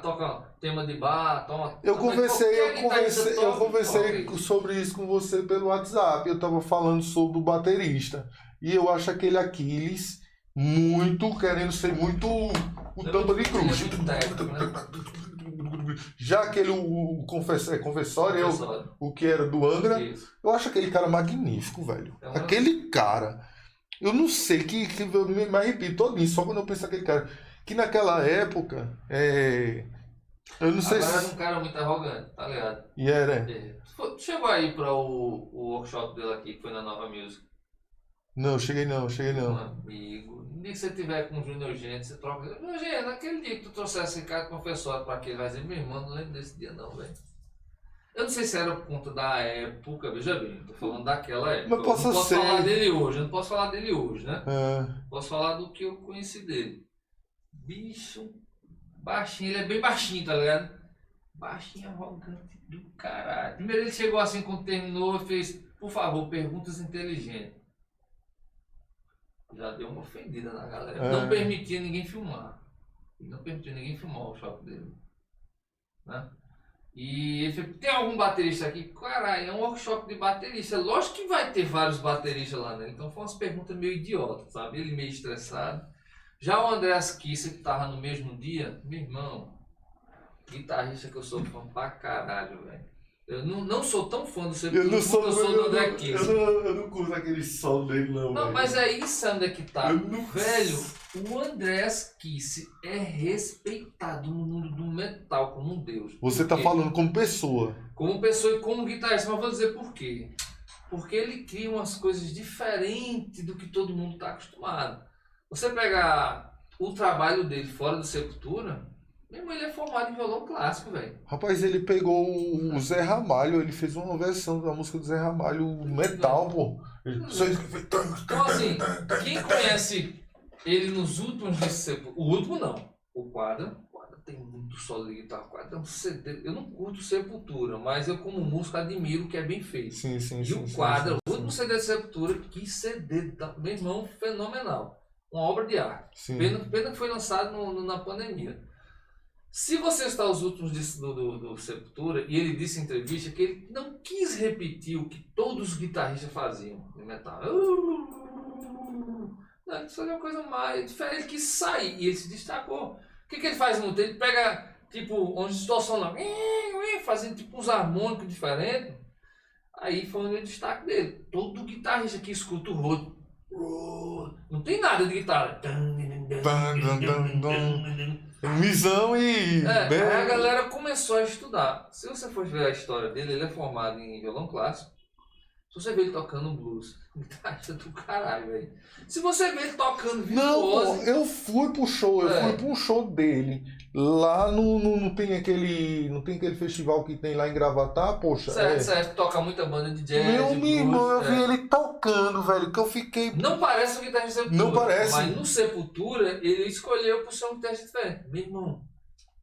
Speaker 2: toca tema de bar,
Speaker 1: Eu conversei sobre isso com você pelo WhatsApp. Eu tava falando sobre o baterista. E eu acho aquele Aquiles muito, querendo ser muito o tampa de cruz. Já aquele Confessório, o que era do Angra, eu acho aquele cara magnífico, velho. Aquele cara, eu não sei que eu me arrepio todinho, só quando eu penso naquele cara. Que naquela época, eu não sei
Speaker 2: Agora era um cara muito arrogante, tá ligado?
Speaker 1: E era?
Speaker 2: Chegou aí para o workshop dele aqui, que foi na Nova Music.
Speaker 1: Não, cheguei não.
Speaker 2: Amigo, no dia que você tiver com o Júnior Gente, você troca. Júnior Gente, naquele dia que tu trouxesse Ricardo Confessório pra aquele, vai dizer, meu irmão, não lembro desse dia não, velho. Eu não sei se era por conta da época, veja bem, tô falando daquela época.
Speaker 1: Mas posso
Speaker 2: eu não posso
Speaker 1: ser.
Speaker 2: falar dele hoje, eu não posso falar dele hoje, né?
Speaker 1: É.
Speaker 2: Posso falar do que eu conheci dele. Bicho, baixinho, ele é bem baixinho, tá ligado? Baixinho, arrogante do caralho. Primeiro ele chegou assim, quando terminou, e fez, por favor, perguntas inteligentes. Já deu uma ofendida na galera. Não permitia ninguém filmar. Não permitia ninguém filmar o show dele. Né? E ele falou, tem algum baterista aqui? Caralho, é um workshop de baterista. Lógico que vai ter vários bateristas lá, né? Então foi umas perguntas meio idiotas, sabe? Ele meio estressado. Já o Andreas Kisser, que tava no mesmo dia, meu irmão, guitarrista que eu sou fã pra caralho, velho. Eu não sou tão fã do Sepultura quanto eu sou do André Kisser.
Speaker 1: Eu não curto aquele solo dele, não.
Speaker 2: Não,
Speaker 1: velho.
Speaker 2: mas é isso onde é que tá. Velho, o Andreas Kisser é respeitado no mundo do metal como um deus.
Speaker 1: Você tá falando como pessoa.
Speaker 2: Como pessoa e como guitarrista, mas vou dizer por quê. Porque ele cria umas coisas diferentes do que todo mundo tá acostumado. Você pegar o trabalho dele fora do Sepultura, mesmo ele é formado em violão clássico, velho.
Speaker 1: Rapaz, ele pegou o Zé Ramalho, ele fez uma versão da música do Zé Ramalho metal, pô.
Speaker 2: Então assim, quem conhece ele nos últimos de Sepultura, o último não, o Quadra tem muito solo de guitarra, o Quadra é um CD, eu não curto Sepultura, mas eu como músico admiro que é bem feito.
Speaker 1: Sim.
Speaker 2: E o Quadra, o último CD de Sepultura, que CD, meu irmão, fenomenal. Uma obra de arte. Pena que foi lançado na pandemia. Se você está os últimos do Sepultura, e ele disse em entrevista que ele não quis repetir o que todos os guitarristas faziam no metal. Não, isso é uma coisa mais diferente. Ele quis sair e ele se destacou. O que ele faz muito? Ele pega, tipo, onde distorção lá, fazendo tipo uns harmônicos diferentes. Aí foi o destaque dele. Todo guitarrista que escuta o rodo, não tem nada de guitarra.
Speaker 1: Misão e...
Speaker 2: Aí a galera começou a estudar. Se você for ver a história dele, ele é formado em violão clássico. Se você vê ele tocando blues, Guitarrista do caralho, velho. Se você vê ele tocando
Speaker 1: Não, pô,
Speaker 2: virtuoso...
Speaker 1: eu fui pro show, eu
Speaker 2: É.
Speaker 1: fui pra um show dele. Lá não tem aquele festival que tem lá em Gravatá, poxa.
Speaker 2: Certo, certo. Toca muita banda de jazz,
Speaker 1: Meu
Speaker 2: de
Speaker 1: irmão, eu
Speaker 2: blues.
Speaker 1: vi ele tocando, velho, que eu fiquei.
Speaker 2: Não parece um guitarrista de Sepultura.
Speaker 1: Não parece.
Speaker 2: Mas no Sepultura, ele escolheu por ser um guitarrista diferente. Meu irmão,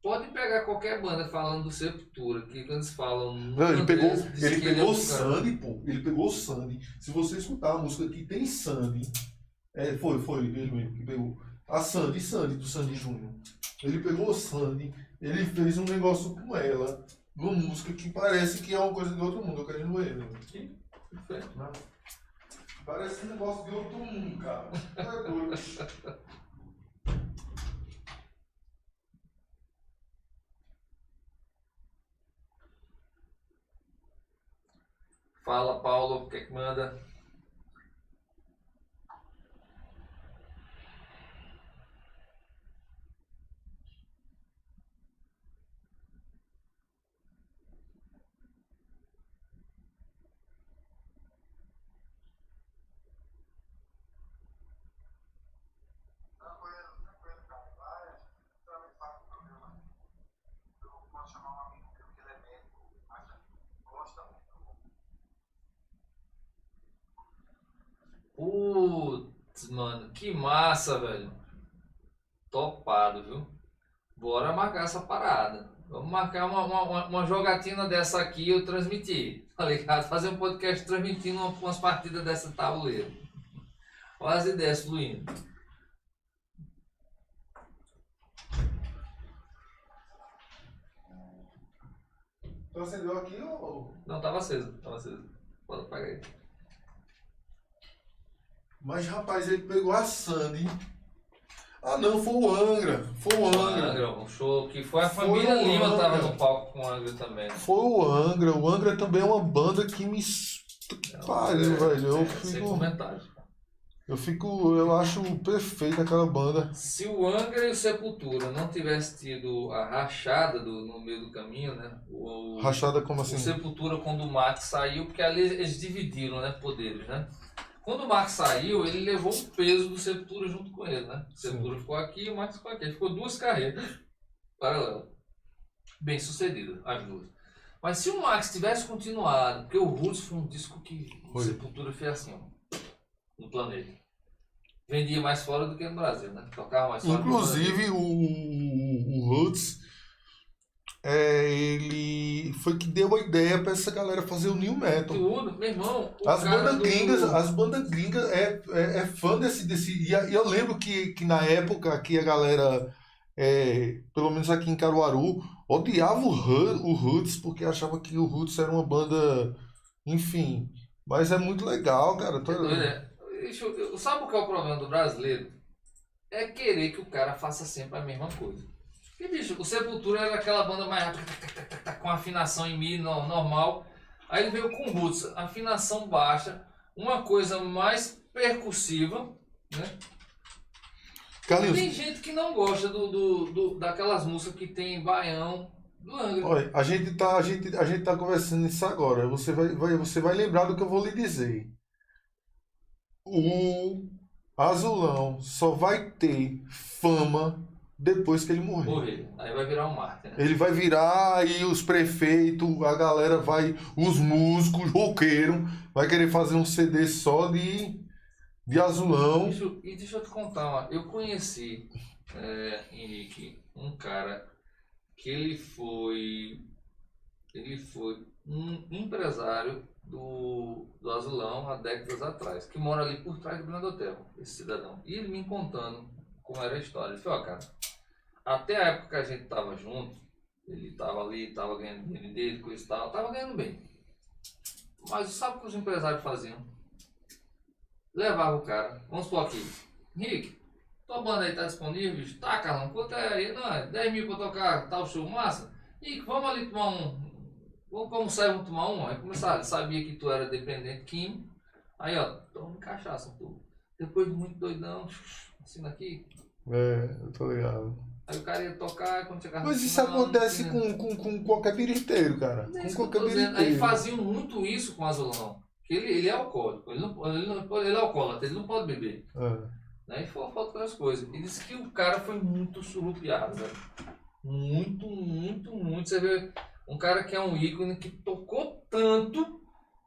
Speaker 2: pode pegar qualquer banda falando do Sepultura, que quando eles falam...
Speaker 1: Não, ele pegou o
Speaker 2: o
Speaker 1: Sandy, pô. Ele pegou o Sandy. Se você escutar a música que tem Sandy, foi ele mesmo que pegou. A Sandy do Sandy Júnior. Ele pegou o Sandy, ele fez um negócio com ela, uma música que parece que é uma coisa de outro mundo, eu querendo ver, né? Parece um negócio de outro mundo, cara. É doido.
Speaker 2: Fala, Paulo, o que é que manda? Putz, mano, que massa, velho. Topado, viu? Bora marcar essa parada. Vamos marcar uma jogatina dessa aqui e eu transmitir, tá ligado? Fazer um podcast transmitindo umas partidas dessa tabuleiro. Olha as ideias fluindo.
Speaker 1: Tu acendeu aqui ou...
Speaker 2: Não, tava aceso, tava aceso. Pode apagar aí.
Speaker 1: Mas, rapaz, ele pegou a Sandy. Ah, não, foi o Angra. Foi o Angra.
Speaker 2: Angra, um show que foi a
Speaker 1: Foi
Speaker 2: família
Speaker 1: o
Speaker 2: Lima
Speaker 1: Angra.
Speaker 2: tava no palco com o Angra também.
Speaker 1: Foi o Angra. O Angra também é uma banda que me... Que pariu, velho.
Speaker 2: Sem comentários.
Speaker 1: Eu acho perfeita aquela banda.
Speaker 2: Se o Angra e o Sepultura não tivesse tido a rachada no meio do caminho, né?
Speaker 1: Rachada como
Speaker 2: O
Speaker 1: assim?
Speaker 2: Sepultura, quando o Max saiu, porque ali eles dividiram, né, poderes, né? Quando o Max saiu, ele levou o peso do Sepultura junto com ele, né? O Sepultura ficou aqui e o Max ficou aqui. Ele ficou duas carreiras paralelas. Bem sucedidas, as duas. Mas se o Max tivesse continuado, porque o Roots foi um disco que o Sepultura fez assim, ó, no planeta. Vendia mais fora do que no Brasil, né? Tocava mais fora.
Speaker 1: Inclusive, o Roots, ele foi que deu a ideia pra essa galera fazer o New Metal.
Speaker 2: Tudo, meu irmão.
Speaker 1: As bandas gringas é fã desse. E eu lembro que na época aqui a galera, pelo menos aqui em Caruaru, odiava o Roots porque achava que o Roots era uma banda, enfim. Mas é muito legal, cara.
Speaker 2: Sabe o que é o problema do brasileiro? É querer que o cara faça sempre a mesma coisa. E, bicho, o Sepultura era aquela banda mais com afinação em Mi normal. Aí ele veio com Roots, afinação baixa, uma coisa mais percussiva, né?
Speaker 1: Carlinhos,
Speaker 2: Tem gente que não gosta daquelas músicas que tem baião do Angra.
Speaker 1: olha, a gente tá conversando isso agora. Você vai lembrar do que eu vou lhe dizer. O Azulão só vai ter fama depois que ele morrer.
Speaker 2: Aí vai virar um mártir, né?
Speaker 1: Ele vai virar e os prefeitos, a galera vai, os músicos, roqueiros, vai querer fazer um CD só de Azulão.
Speaker 2: E deixa eu te contar, ó, eu conheci, Henrique, um cara que ele foi um empresário do Azulão há décadas atrás, que mora ali por trás do Grande Hotel, esse cidadão. E ele me contando como era a história. Ele falou, ó, cara, até a época que a gente tava junto, ele tava ali, tava ganhando dinheiro dele, coisa e tal, tava ganhando bem. Mas sabe o que os empresários faziam? Levava o cara, vamos supor aqui, Henrique, tua banda aí tá disponível, bicho? Tá, Carlão, quanto é aí? Não, é 10 mil pra tocar tal show massa? E vamos ali tomar vamos almoçar e vamos tomar um? Aí começava, sabia que tu era dependente químico, aí ó, toma cachaça, tu. Depois de muito doidão, assina aqui.
Speaker 1: Eu tô ligado.
Speaker 2: Aí o cara ia tocar, quando chegava
Speaker 1: Mas isso acontece com qualquer biriteiro, cara. Com qualquer biriteiro.
Speaker 2: Aí faziam muito isso com o Azulão. que ele é alcoólico, ele é alcoólatra, ele não pode beber. Né? E foi foto com as coisas. E disse que o cara foi muito surrupiado, velho. Muito, muito, muito. Você vê um cara que é um ícone, que tocou tanto.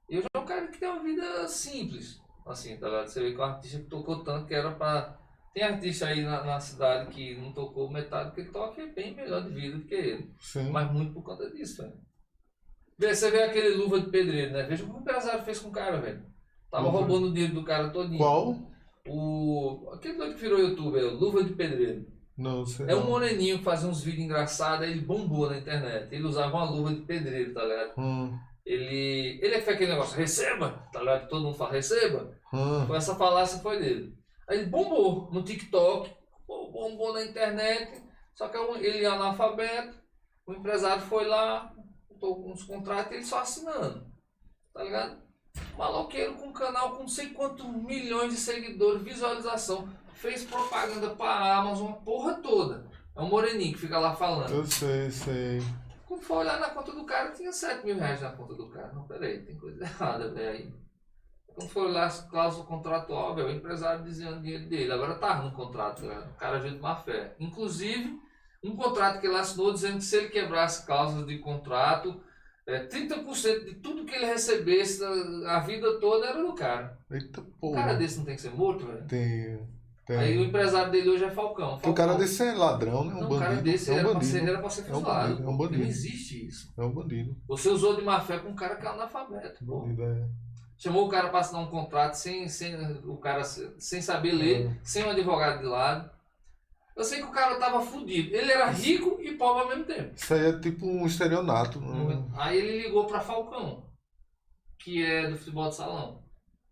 Speaker 2: Eu já é um cara que tem uma vida simples. Assim, tá ligado? Você vê que é um artista que tocou tanto que era pra. Tem artista aí na cidade que não tocou metade que ele toca, é bem melhor de vida do que ele.
Speaker 1: Sim.
Speaker 2: Mas muito por conta disso, velho. Você vê aquele Luva de Pedreiro, né? Veja o que o empresário fez com o cara, velho. Tava roubando o dinheiro do cara todinho.
Speaker 1: Qual?
Speaker 2: Aquele doido que virou youtuber, o Luva de Pedreiro.
Speaker 1: Não sei.
Speaker 2: É um moreninho que fazia uns vídeos engraçados, aí ele bombou na internet. Ele usava uma luva de pedreiro, tá ligado? Ele é que fez aquele negócio, receba, tá ligado? Todo mundo fala, receba. Foi essa falácia foi dele. Aí ele bombou no TikTok, bombou na internet, só que ele é analfabeto, o empresário foi lá, botou uns contratos e ele só assinando, tá ligado? Maloqueiro com um canal com não sei quantos milhões de seguidores, visualização, fez propaganda pra Amazon, uma porra toda. É um moreninho que fica lá falando.
Speaker 1: Eu sei.
Speaker 2: Quando for olhar na conta do cara, tinha 7 mil reais na conta do cara. Não, peraí, tem coisa errada, velho. Aí. Quando for olhar as cláusulas contratual, velho, o empresário desviando o dinheiro dele. Agora tá no contrato, velho. O cara agiu de má fé. Inclusive, um contrato que ele assinou dizendo que se ele quebrasse cláusulas de contrato, 30% de tudo que ele recebesse a vida toda era do cara.
Speaker 1: Eita
Speaker 2: Um
Speaker 1: porra.
Speaker 2: cara desse não tem que ser morto, velho?
Speaker 1: Tem.
Speaker 2: Aí o empresário dele hoje é Falcão.
Speaker 1: O cara desse é ladrão, né?
Speaker 2: Não, o cara desse era pra ser fuzilado.
Speaker 1: É um bandido.
Speaker 2: Não existe isso.
Speaker 1: É um bandido.
Speaker 2: Você usou de má fé com um cara que é analfabeto.
Speaker 1: Bandido, é.
Speaker 2: Chamou o cara para assinar um contrato sem saber ler, sem um advogado de lado. Eu sei que o cara tava fudido. Ele era rico e pobre ao mesmo tempo.
Speaker 1: Isso aí é tipo um estelionato.
Speaker 2: Aí ele ligou para Falcão, que é do futebol de salão.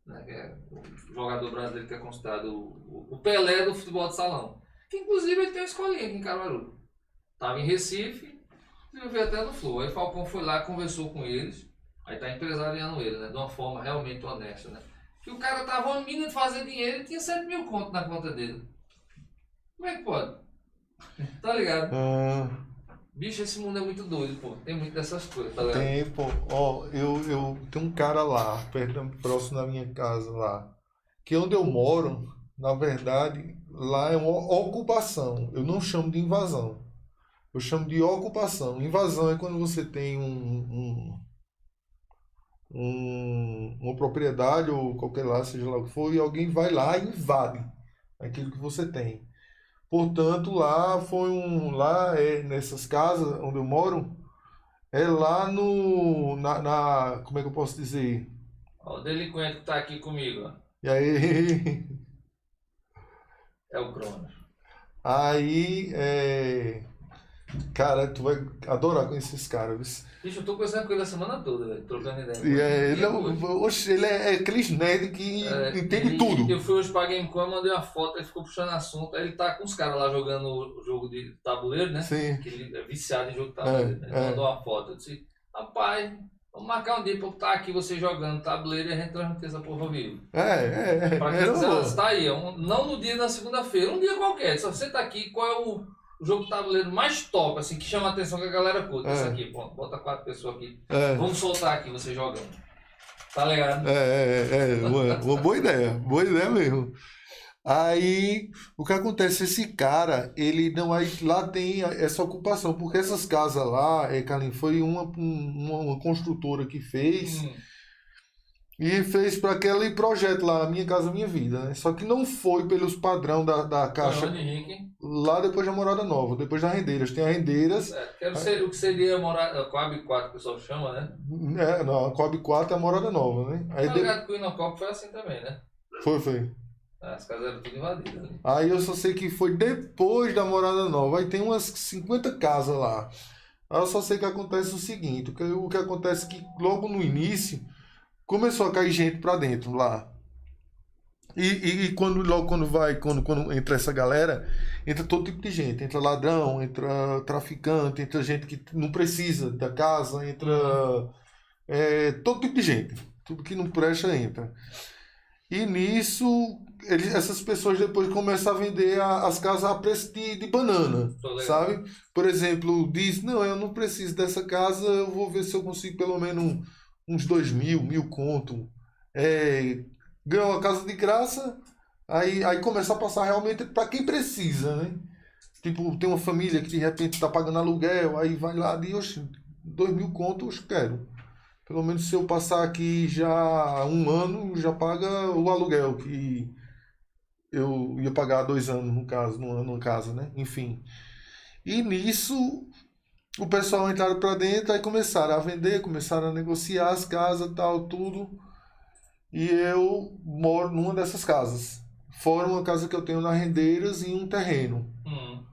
Speaker 2: Né, que é o jogador brasileiro que é considerado o Pelé do futebol de salão. Que inclusive ele tem uma escolinha aqui em Caruaru. Tava em Recife, e veio até no Flow. Aí Falcão foi lá, conversou com eles. Aí tá empresariando ele, né? De uma forma realmente honesta, né? Que o cara tava uma mina de fazer dinheiro e tinha 7 mil conto na conta dele. Como é que pode? Tá ligado? Bicho, esse mundo é muito doido, pô. Tem muito dessas coisas, tá ligado?
Speaker 1: Tem, pô. Ó, eu tenho um cara lá, próximo da minha casa lá, que onde eu moro, na verdade, lá é uma ocupação. Eu não chamo de invasão. Eu chamo de ocupação. Invasão é quando você tem uma propriedade ou qualquer lá, seja lá o que for, e alguém vai lá e invade aquilo que você tem. Portanto, lá foi nessas casas onde eu moro, é lá como é que eu posso dizer?
Speaker 2: Ó, o delinquente que tá aqui comigo, ó.
Speaker 1: E aí,
Speaker 2: É o Cronos.
Speaker 1: aí, cara, tu vai adorar conhecer esse cara, viu?
Speaker 2: Bicho, eu tô conversando com ele a semana toda, velho, trocando ideia.
Speaker 1: E ele é aqueles nerd que entende tudo.
Speaker 2: Eu fui hoje pra Gamecom, mandei uma foto, ele ficou puxando assunto, aí ele tá com os caras lá jogando o jogo de tabuleiro, né?
Speaker 1: Sim.
Speaker 2: Que ele é viciado em jogo de tabuleiro, né? Ele mandou uma foto, eu disse, rapaz, vamos marcar um dia pra eu estar aqui, você jogando tabuleiro e a gente transmitir essa porra ao vivo. Pra quem quiser, tá aí, não no dia da segunda-feira, um dia qualquer, se você tá aqui, qual é o jogo de tabuleiro mais top, assim, que chama a atenção que a galera curta. Isso aqui, pronto, bota 4 pessoas aqui. Vamos soltar aqui, você jogando. Tá ligado?
Speaker 1: Uma boa ideia mesmo. Aí, o que acontece, esse cara, ele não, aí lá tem essa ocupação, porque essas casas lá, Carlinhos, foi uma construtora que fez, e fez para aquele projeto lá, Minha Casa Minha Vida, né? Só que não foi pelos padrão da Caixa, lá depois da Morada Nova, depois das Rendeiras. Tem as Rendeiras.
Speaker 2: O que seria a Coab 4, que o pessoal chama, né?
Speaker 1: Não, a Coab 4 é a Morada Nova, né? Aí
Speaker 2: com o Inocop foi assim também, né?
Speaker 1: Foi.
Speaker 2: As casas eram tudo invadidas. Né?
Speaker 1: Aí eu só sei que foi depois da Morada Nova. Aí tem umas 50 casas lá. Aí eu só sei que acontece o seguinte: o que acontece é que logo no início começou a cair gente pra dentro lá. E quando entra essa galera, entra todo tipo de gente. Entra ladrão, entra traficante, entra gente que não precisa da casa, entra todo tipo de gente. Tudo que não presta entra. E nisso, essas pessoas depois começam a vender as casas a preço de banana, sabe? Por exemplo, diz, não, eu não preciso dessa casa, eu vou ver se eu consigo pelo menos uns 2.000 conto. é, ganhou a casa de graça, aí começa a passar realmente para quem precisa, né? Tipo, tem uma família que de repente está pagando aluguel, aí vai lá e, oxe, 2.000 contos, eu quero. Pelo menos se eu passar aqui já um ano, já paga o aluguel, que eu ia pagar há 2 anos, no caso, numa casa, né? Enfim. E nisso, o pessoal entraram para dentro, aí começaram a vender, começaram a negociar as casas, tal, tudo. E eu moro numa dessas casas. Fora uma casa que eu tenho na Rendeiras e um terreno.
Speaker 2: Hum.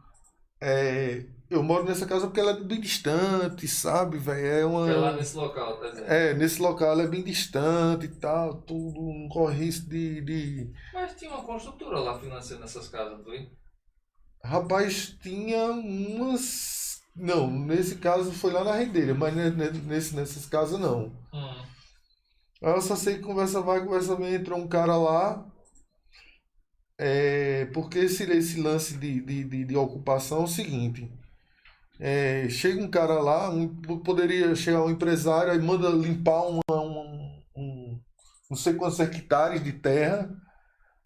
Speaker 1: Eu moro nessa casa porque ela é bem distante, sabe, velho?
Speaker 2: Que é lá nesse local, tá dizendo?
Speaker 1: Nesse local ela é bem distante e tal, tudo, não corre risco de...
Speaker 2: Mas tinha uma construtora lá financiando essas casas, não foi?
Speaker 1: Rapaz, tinha umas... Não, nesse caso foi lá na Rendeira, mas nessas casas não.
Speaker 2: Hum.
Speaker 1: Aí eu só sei que conversa vai, conversa vem, entrou um cara lá, porque esse lance de ocupação é o seguinte, chega um cara lá, poderia chegar um empresário, aí manda limpar não sei quantos hectares de terra,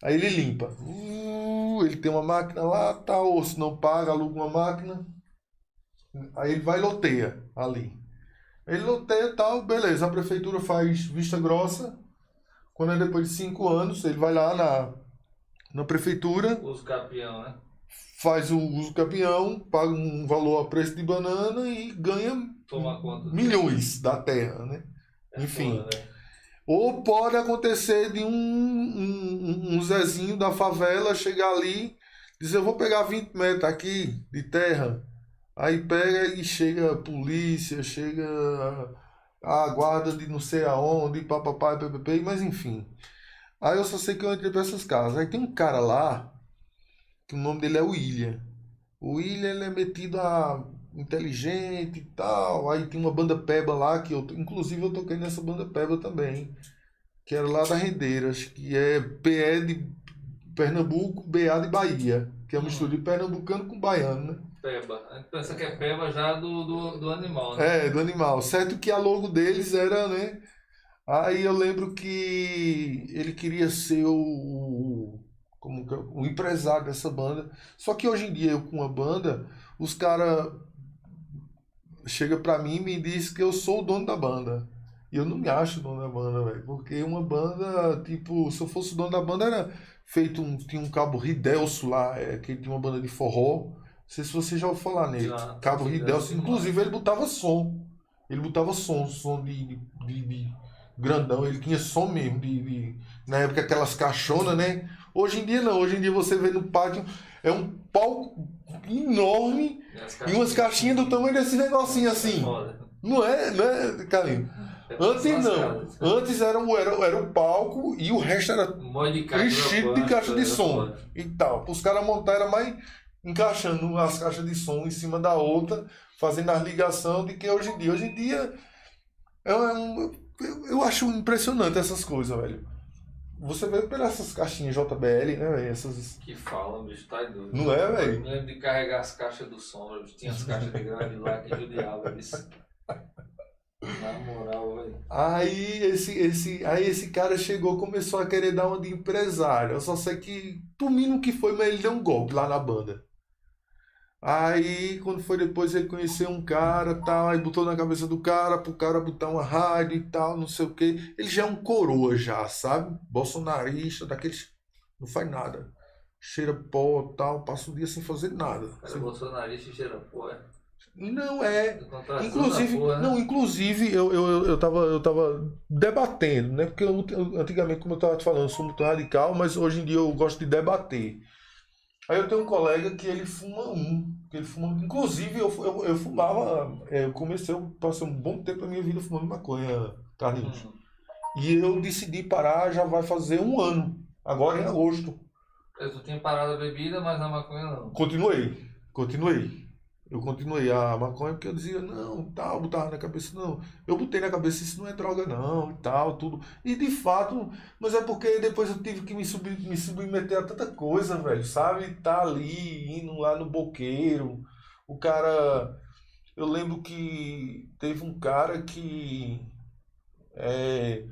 Speaker 1: aí ele limpa. Ele tem uma máquina lá, tal, ou se não paga, aluga uma máquina, aí ele vai e loteia ali. Ele loteia tal, beleza, a prefeitura faz vista grossa, quando é depois de 5 anos, ele vai lá na prefeitura,
Speaker 2: Os capião, né?
Speaker 1: faz o uso capião, paga um valor a preço de banana e ganha
Speaker 2: Toma conta do.
Speaker 1: milhões da terra, né?
Speaker 2: É
Speaker 1: Enfim.
Speaker 2: foda, velho.
Speaker 1: Ou pode acontecer de um Zezinho da favela chegar ali, dizer, eu vou pegar 20 metros aqui de terra. Aí pega e chega a polícia, chega a guarda de não sei aonde, papapá, ppp, mas enfim. Aí eu só sei que eu entrei pra essas casas. Aí tem um cara lá, que o nome dele é William. O William, ele é metido a inteligente e tal. Aí tem uma banda peba lá, inclusive eu toquei nessa banda peba também, que era lá da Rendeiras, que é PE de Pernambuco, BA de Bahia, que é uma mistura
Speaker 2: Hum.
Speaker 1: de pernambucano com baiano, né?
Speaker 2: Peba. A gente pensa que é peba já do animal, né?
Speaker 1: Do animal. Certo que a logo deles era, né? Aí eu lembro que ele queria ser o empresário dessa banda. Só que hoje em dia, eu com a banda, os caras chegam pra mim e me dizem que eu sou o dono da banda. E eu não me acho dono da banda, velho. Porque uma banda, tipo, se eu fosse o dono da banda, era feito tinha um cabo Ridelso lá, que ele tinha uma banda de forró. Não sei se você já ouviu falar nele.
Speaker 2: Já,
Speaker 1: Cabo
Speaker 2: que deve
Speaker 1: Ridelso.
Speaker 2: ser demais.
Speaker 1: Inclusive, ele botava som. Ele botava som de grandão. Ele tinha som mesmo, na época, aquelas caixonas, né? Hoje em dia, não. Hoje em dia, você vê no pátio, é um palco enorme
Speaker 2: E as
Speaker 1: e umas caixinhas do tamanho desse negocinho
Speaker 2: É
Speaker 1: assim.
Speaker 2: foda.
Speaker 1: Não é, Carlinhos?
Speaker 2: É
Speaker 1: Antes não.
Speaker 2: lascado.
Speaker 1: Antes era o palco e o resto era
Speaker 2: Um monte de caixa
Speaker 1: enchido de
Speaker 2: da
Speaker 1: caixa de
Speaker 2: era
Speaker 1: som
Speaker 2: foda.
Speaker 1: e tal. Os caras montaram era mais encaixando as caixas de som em cima da outra, fazendo as ligações de que hoje em dia. Hoje em dia eu acho impressionante essas coisas, velho. Você vê pelas essas caixinhas JBL, né, velho? Essas.
Speaker 2: Que fala, bicho, tá doido.
Speaker 1: Não é,
Speaker 2: Eu
Speaker 1: velho?
Speaker 2: me lembro de carregar as caixas do som, bicho. Tinha as caixas de grave lá que judiava, isso. Na moral, velho.
Speaker 1: Aí esse cara chegou, começou a querer dar uma de empresário. Eu só sei que, por mim, no que foi, mas ele deu um golpe lá na banda. Aí, quando foi depois, ele conheceu um cara, tal, aí botou na cabeça do cara, pro cara botar uma rádio e tal, não sei o quê. Ele já é um coroa já, sabe? Bolsonarista, daqueles, não faz nada. Cheira pó, tal, passa o dia sem fazer nada.
Speaker 2: Cara, bolsonarista e cheira pó, é.
Speaker 1: Não é.
Speaker 2: Contradição da
Speaker 1: Inclusive,
Speaker 2: porra,
Speaker 1: não,
Speaker 2: né?
Speaker 1: inclusive eu tava debatendo, né? Porque antigamente, como eu tava te falando, eu sou muito radical, mas hoje em dia eu gosto de debater. Aí eu tenho um colega que ele fuma que ele fuma, inclusive eu fumava, eu passei um bom tempo da minha vida fumando maconha, Carlinhos.
Speaker 2: Hum.
Speaker 1: E eu decidi parar, já vai fazer um ano, agora em agosto.
Speaker 2: Eu tinha parado a bebida, mas na maconha não.
Speaker 1: Continuei. Eu continuei a maconha porque eu dizia, não, tal, botava na cabeça, não. Eu botei na cabeça, isso não é droga, não, e tal, tudo. E de fato, mas é porque depois eu tive que me submeter a tanta coisa, velho, sabe? Tá ali, indo lá no boqueiro. O cara. Eu lembro que teve um cara que. é,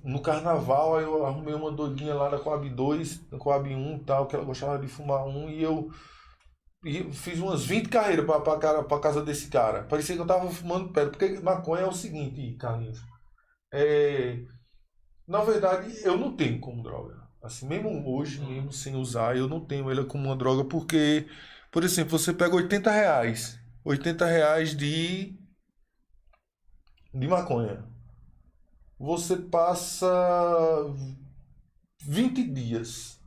Speaker 1: no carnaval, aí eu arrumei uma doidinha lá da Coab 2, da Coab 1 e tal, que ela gostava de fumar um, e fiz umas 20 carreiras pra casa desse cara. Parecia que eu tava fumando pedra, porque maconha é o seguinte, Carlinhos. É, na verdade, eu não tenho como droga. Assim, mesmo hoje, mesmo sem usar, eu não tenho ela como uma droga, porque, por exemplo, você pega R$ 80, R$ 80 de maconha. Você passa 20 dias.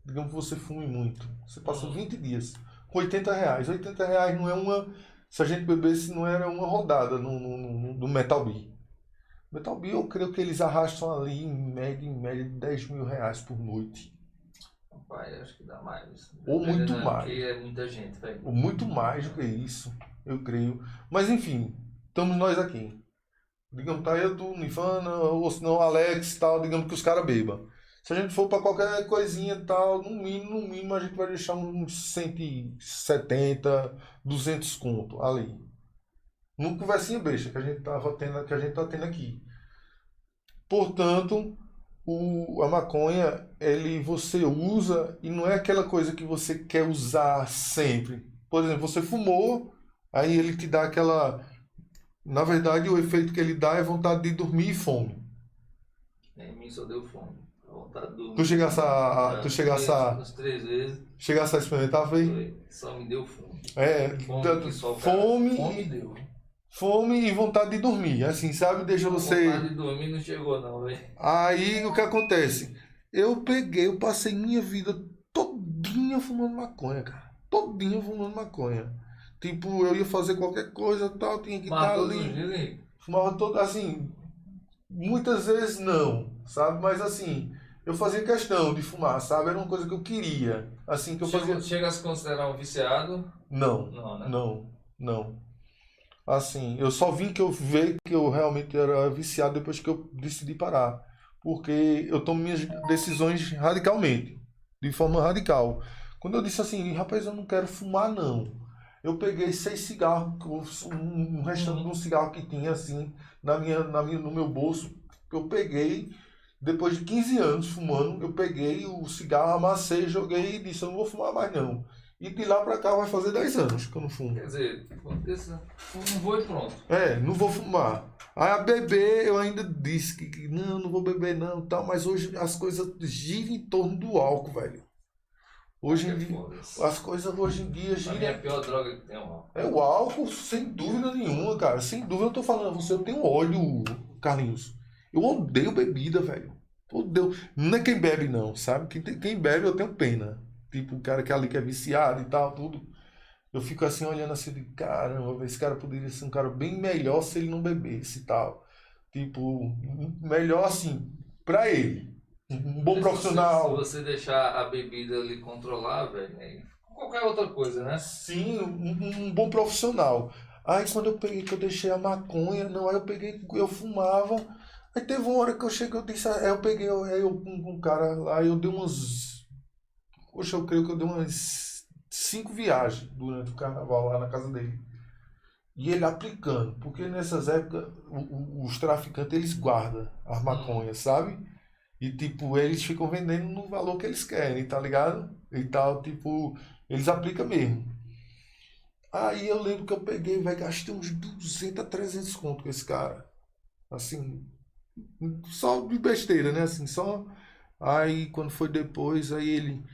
Speaker 1: Digamos que você fume muito. Você passa 20 dias com R$ 80. R$ 80 não é uma. Se a gente bebesse, não era uma rodada no Metal Bee. Metal Bee, eu creio que eles arrastam ali em média R$ 10.000 por noite.
Speaker 2: Rapaz, acho que dá mais.
Speaker 1: Ou muito
Speaker 2: Dependendo,
Speaker 1: mais.
Speaker 2: porque é muita gente, velho.
Speaker 1: Ou muito mais do que isso, eu creio. Mas enfim, estamos nós aqui. Digamos, tá eu, tu, Nifana, ou se não, Alex e tal, digamos que os caras bebam. Se a gente for para qualquer coisinha e tal, no mínimo a gente vai deixar uns 170, 200 conto ali. Numa conversinha besta que a gente tá tendo aqui. Portanto, a maconha, você usa e não é aquela coisa que você quer usar sempre. Por exemplo, você fumou, aí ele te dá aquela. Na verdade, o efeito que ele dá é vontade de dormir e fome.
Speaker 2: Em mim só deu fome. A vontade de dormir.
Speaker 1: Tu chegasse a. Tu
Speaker 2: Já
Speaker 1: chegasse
Speaker 2: fui
Speaker 1: a.
Speaker 2: umas 3 vezes.
Speaker 1: Chegasse a experimentar, foi?
Speaker 2: Foi. Só me deu fome.
Speaker 1: É,
Speaker 2: Fome
Speaker 1: tanto
Speaker 2: que só o cara.
Speaker 1: fome,
Speaker 2: Fome deu.
Speaker 1: fome e vontade de dormir. Assim, sabe? Deixa você.
Speaker 2: Vontade de dormir não chegou não, velho.
Speaker 1: Aí o que acontece? Eu passei minha vida todinha fumando maconha, cara. Todinha fumando maconha. Tipo, eu ia fazer qualquer coisa tal, tinha que
Speaker 2: Mas
Speaker 1: estar
Speaker 2: todos os
Speaker 1: ali.
Speaker 2: dias, hein?
Speaker 1: Fumava todo, assim, muitas vezes não, sabe? Mas assim, eu fazia questão de fumar, sabe? Era uma coisa que eu queria. Assim, que eu fazia.
Speaker 2: Chega a se considerar um viciado?
Speaker 1: Não,
Speaker 2: Não, né?
Speaker 1: não. Assim, eu só vim que eu ver que eu realmente era viciado depois que eu decidi parar. Porque eu tomo minhas decisões radicalmente, de forma radical. Quando eu disse assim, rapaz, eu não quero fumar não. Eu peguei 6 cigarros, um restante de um cigarro que tinha assim no meu bolso. Eu peguei, depois de 15 anos fumando, eu peguei o cigarro, amassei, joguei e disse, eu não vou fumar mais não. E de lá pra cá vai fazer 10 anos que eu não fumo.
Speaker 2: Quer dizer, não vou e pronto.
Speaker 1: Não vou fumar. Aí a beber, eu ainda disse que não vou beber não, tal, mas hoje as coisas giram em torno do álcool, velho. Hoje em dia, as coisas hoje em dia
Speaker 2: Pra mim é a
Speaker 1: giram.
Speaker 2: pior droga que tem, ó.
Speaker 1: É o álcool, sem dúvida nenhuma, cara. Sem dúvida, eu tô falando a você, eu tenho ódio, Carlinhos. Eu odeio bebida, velho. Odeio. Não é quem bebe, não, sabe? Quem bebe eu tenho pena. Tipo, o cara que é ali que é viciado e tal, tudo. Eu fico assim olhando assim de caramba, esse cara poderia ser um cara bem melhor se ele não bebesse e tal. Tipo, melhor assim, pra ele. Um bom
Speaker 2: Se
Speaker 1: profissional.
Speaker 2: você deixar a bebida ali controlar, velho, qualquer outra coisa, né?
Speaker 1: Sim, um bom profissional. Aí quando eu peguei, que eu deixei a maconha, não, aí eu peguei, eu fumava. Aí teve uma hora que eu cheguei, eu disse, aí eu peguei, aí eu com um cara lá, eu dei umas. Poxa, eu creio que eu dei umas 5 viagens durante o carnaval lá na casa dele. E ele aplicando, porque nessas épocas os traficantes eles guardam as maconhas, sabe? E tipo, eles ficam vendendo no valor que eles querem, tá ligado? E tal, tipo, eles aplicam mesmo. Aí eu lembro que eu peguei, vai gastei uns 200 a 300 conto com esse cara. Assim, só de besteira, né? Assim, só. Aí quando foi depois, aí ele,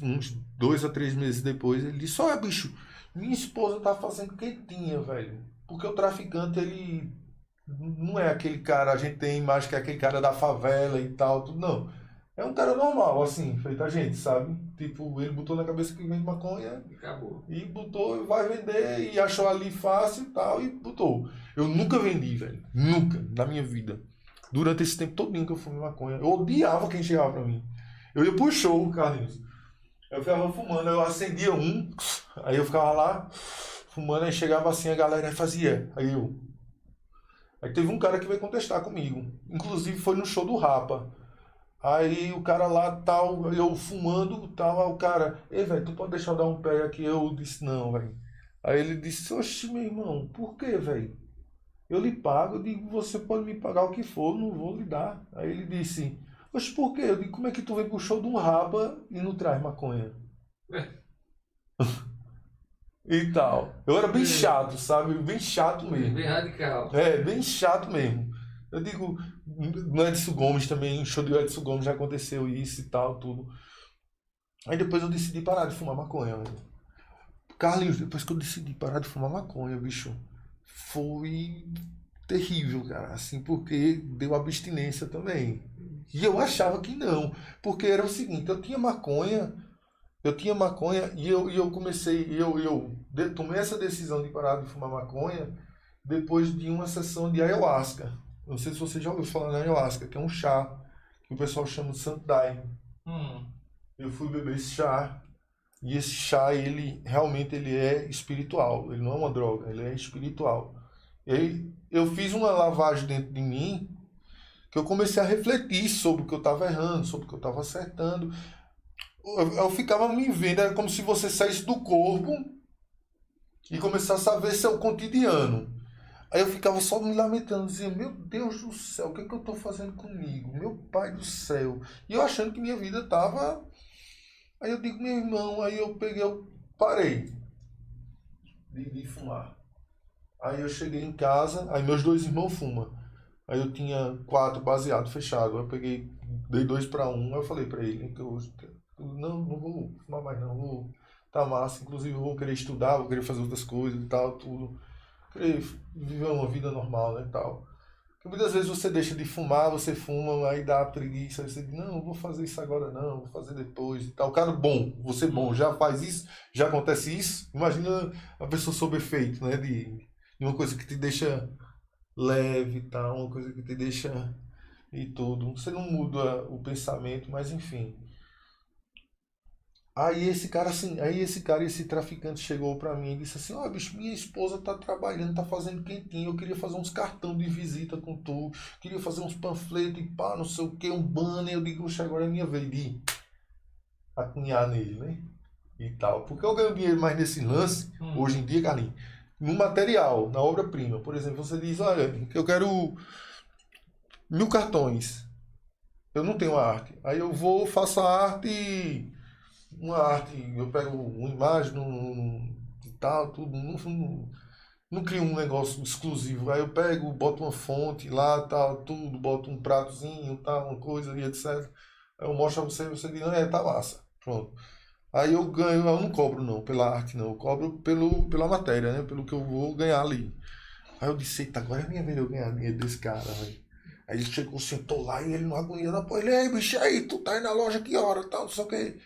Speaker 1: uns 2 a 3 meses depois, ele disse: Olha, bicho, minha esposa tá fazendo quentinha, velho. Porque o traficante, ele não é aquele cara, a gente tem a imagem que é aquele cara da favela e tal, tudo, não. É um cara normal, assim, feito a gente, sabe? Tipo, ele botou na cabeça que vende maconha
Speaker 2: Acabou.
Speaker 1: e botou e vai vender e achou ali fácil e tal e botou. Eu nunca vendi, velho. Nunca, na minha vida. Durante esse tempo todo que eu fumei maconha. Eu odiava quem chegava pra mim. Eu ia pro show, Carlinhos. Eu ficava fumando, eu acendia um, aí eu ficava lá fumando, aí chegava assim, a galera fazia. Aí teve um cara que veio contestar comigo. Inclusive foi no show do Rapa. Aí o cara lá, tal, eu fumando, tal, aí o cara, ei, velho, tu pode deixar eu dar um pé aqui? Eu disse, não, velho. Aí ele disse, oxe, meu irmão, por quê, velho? eu lhe pago. Eu digo, você pode me pagar o que for, eu não vou lhe dar. Aí ele disse, mas por quê? Eu digo, como é que tu vem pro show de um rapa e não traz maconha? E tal. Eu era bem chato, sabe? Bem chato mesmo.
Speaker 2: Bem radical.
Speaker 1: Bem chato mesmo. Eu digo, no Edson Gomes também, no show do Edson Gomes já aconteceu isso e tal, tudo. Aí depois eu decidi parar de fumar maconha, velho. Carlinhos, depois que eu decidi parar de fumar maconha, bicho, foi terrível, cara, assim, porque deu abstinência também. E eu achava que não, porque era o seguinte, eu tinha maconha e eu comecei, tomei essa decisão de parar de fumar maconha depois de uma sessão de ayahuasca. Não sei se você já ouviu falar na ayahuasca, que é um chá que o pessoal chama de Santo Daime.
Speaker 2: Hum.
Speaker 1: Eu fui beber esse chá e esse chá, ele realmente ele é espiritual, ele não é uma droga, ele é espiritual. E aí eu fiz uma lavagem dentro de mim que eu comecei a refletir sobre o que eu estava errando, sobre o que eu estava acertando. Eu ficava me vendo, era como se você saísse do corpo e começasse a ver seu cotidiano. Aí eu ficava só me lamentando, dizia, meu Deus do céu, o que é que eu estou fazendo comigo? Meu pai do céu. E eu achando que minha vida estava. Aí eu digo, meu irmão, aí eu parei de fumar. Aí eu cheguei em casa, aí meus dois irmãos fumam. Aí eu tinha 4 baseado fechado. Aí eu peguei, dei 2 para um, aí eu falei para ele que eu não vou fumar mais não, vou tá massa, inclusive eu vou querer estudar, vou querer fazer outras coisas e tal, tudo. Querer viver uma vida normal, né, tal. Porque muitas vezes você deixa de fumar, você fuma, aí dá preguiça, aí você diz, não, vou fazer isso agora não, vou fazer depois e tal. O cara bom, você bom, já faz isso, já acontece isso. Imagina a pessoa sob efeito, né, de uma coisa que te deixa leve e tal, uma coisa que te deixa e tudo. Você não muda o pensamento, mas enfim. Esse traficante chegou pra mim e disse assim, ó, bicho, minha esposa tá trabalhando, tá fazendo quentinho, eu queria fazer uns cartão de visita com tu, queria fazer uns panfletos e pá, não sei o que, um banner, eu digo, "Oxe, agora é minha vez de acunhar nele, né? E tal. Porque eu ganho dinheiro mais nesse lance, hoje em dia, Carlinhos, no material, na obra-prima. Por exemplo, você diz, olha, eu quero 1000 cartões. Eu não tenho arte. Aí eu vou, faço a arte, uma arte, eu pego uma imagem e tal, tudo, não crio um negócio exclusivo. Aí eu pego, boto uma fonte lá, tal, tudo, boto um pratozinho, tal, uma coisa e etc. Aí eu mostro a você, você diz, tá massa. Pronto. Aí eu ganho, eu não cobro não, pela arte não, eu cobro pela matéria, né? Pelo que eu vou ganhar ali. Aí eu disse, eita, agora é minha vez de eu ganhar dinheiro desse cara, velho. Aí ele chegou, sentou lá e ele não aguentou, não, pô, ele, ei, bicho, aí, tu tá aí na loja que hora, tal, não sei o que.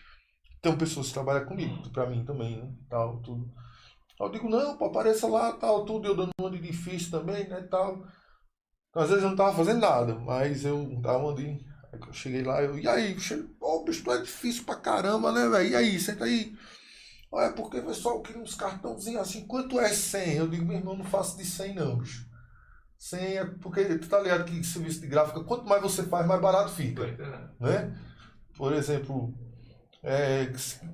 Speaker 1: Tem pessoas que trabalham comigo, pra mim também, né, tal, tudo. Aí eu digo, não, pô, apareça lá, tal, tudo, eu dando uma de difícil também, né, tal. Às vezes eu não tava fazendo nada, mas eu dava uma de... Aí que eu cheguei lá, e aí, pô, bicho, tu é difícil pra caramba, né, velho, e aí, senta aí. Olha, porque o pessoal queria uns cartãozinhos assim, quanto é 100? Eu digo, meu irmão, não faço de 100 não, bicho. 100 é porque, tu tá ligado que serviço de gráfica, quanto mais você faz, mais barato fica, né? Por exemplo,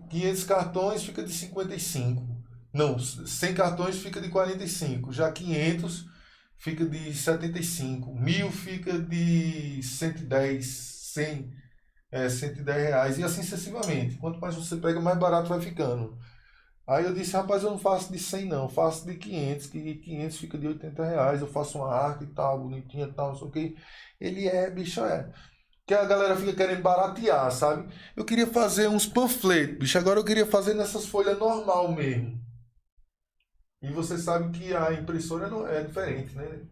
Speaker 1: 500 cartões fica de 55. Não, 100 cartões fica de 45. Já 500 fica de 75. 1000 fica de 110. 100, 110 reais. E assim sucessivamente. Quanto mais você pega, mais barato vai ficando. Aí eu disse, rapaz, eu não faço de 100 não, eu faço de 500, que 500 fica de 80 reais, eu faço uma arte e tal, bonitinha e tal, não sei o que. Ele bicho, que a galera fica querendo baratear, sabe? Eu queria fazer uns panfletos, bicho, agora eu queria fazer nessas folhas normal mesmo. E você sabe que a impressora não é diferente, né?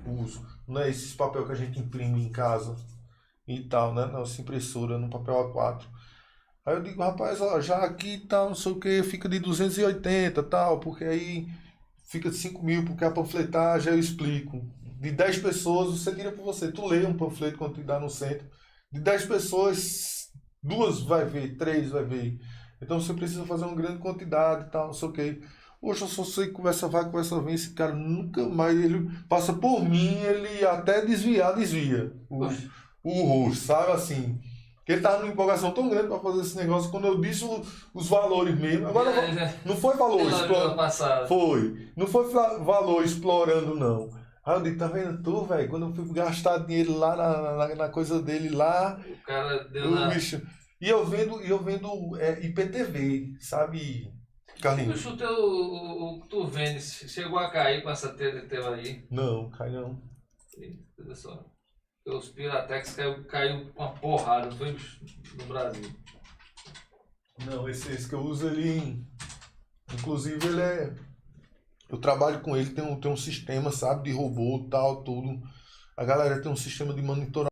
Speaker 1: O uso. Não é esses papel que a gente imprime em casa e tal, né? Nossa impressora no papel A4. Aí eu digo, rapaz, ó, já aqui tal, não sei o que, fica de 280 tal, porque aí fica de 5.000, porque a panfletagem eu explico. De 10 pessoas, você tira por você. Tu lê um panfleto quando te dá no centro. De 10 pessoas, 2 vai ver, 3 vai ver. Então você precisa fazer uma grande quantidade e tal, não sei o que. Poxa, eu só sei que conversa vai, conversa vem. Esse cara nunca mais, ele passa por mim, ele até desvia o rosto, sabe assim. Porque ele tava numa empolgação tão grande para fazer esse negócio, quando eu disse os valores mesmo. Agora não foi valor explorando. Foi. Não foi valor explorando, não. Aí eu digo, tá vendo tu, velho? Quando eu fui gastar dinheiro lá na coisa dele lá,
Speaker 2: O cara deu
Speaker 1: o
Speaker 2: na.
Speaker 1: bicho. E eu vendo IPTV, sabe, Carlinhos?
Speaker 2: Bicho, o que tu vende chegou a cair com essa treta que teve aí.
Speaker 1: Não, cai não.
Speaker 2: Olha só. Os Piratex caiu com uma porrada, não foi bicho, no Brasil.
Speaker 1: Não, esse que eu uso ele. Inclusive ele é. Eu trabalho com ele, tem um sistema, sabe, de robô, tal, tudo. A galera tem um sistema de monitoramento.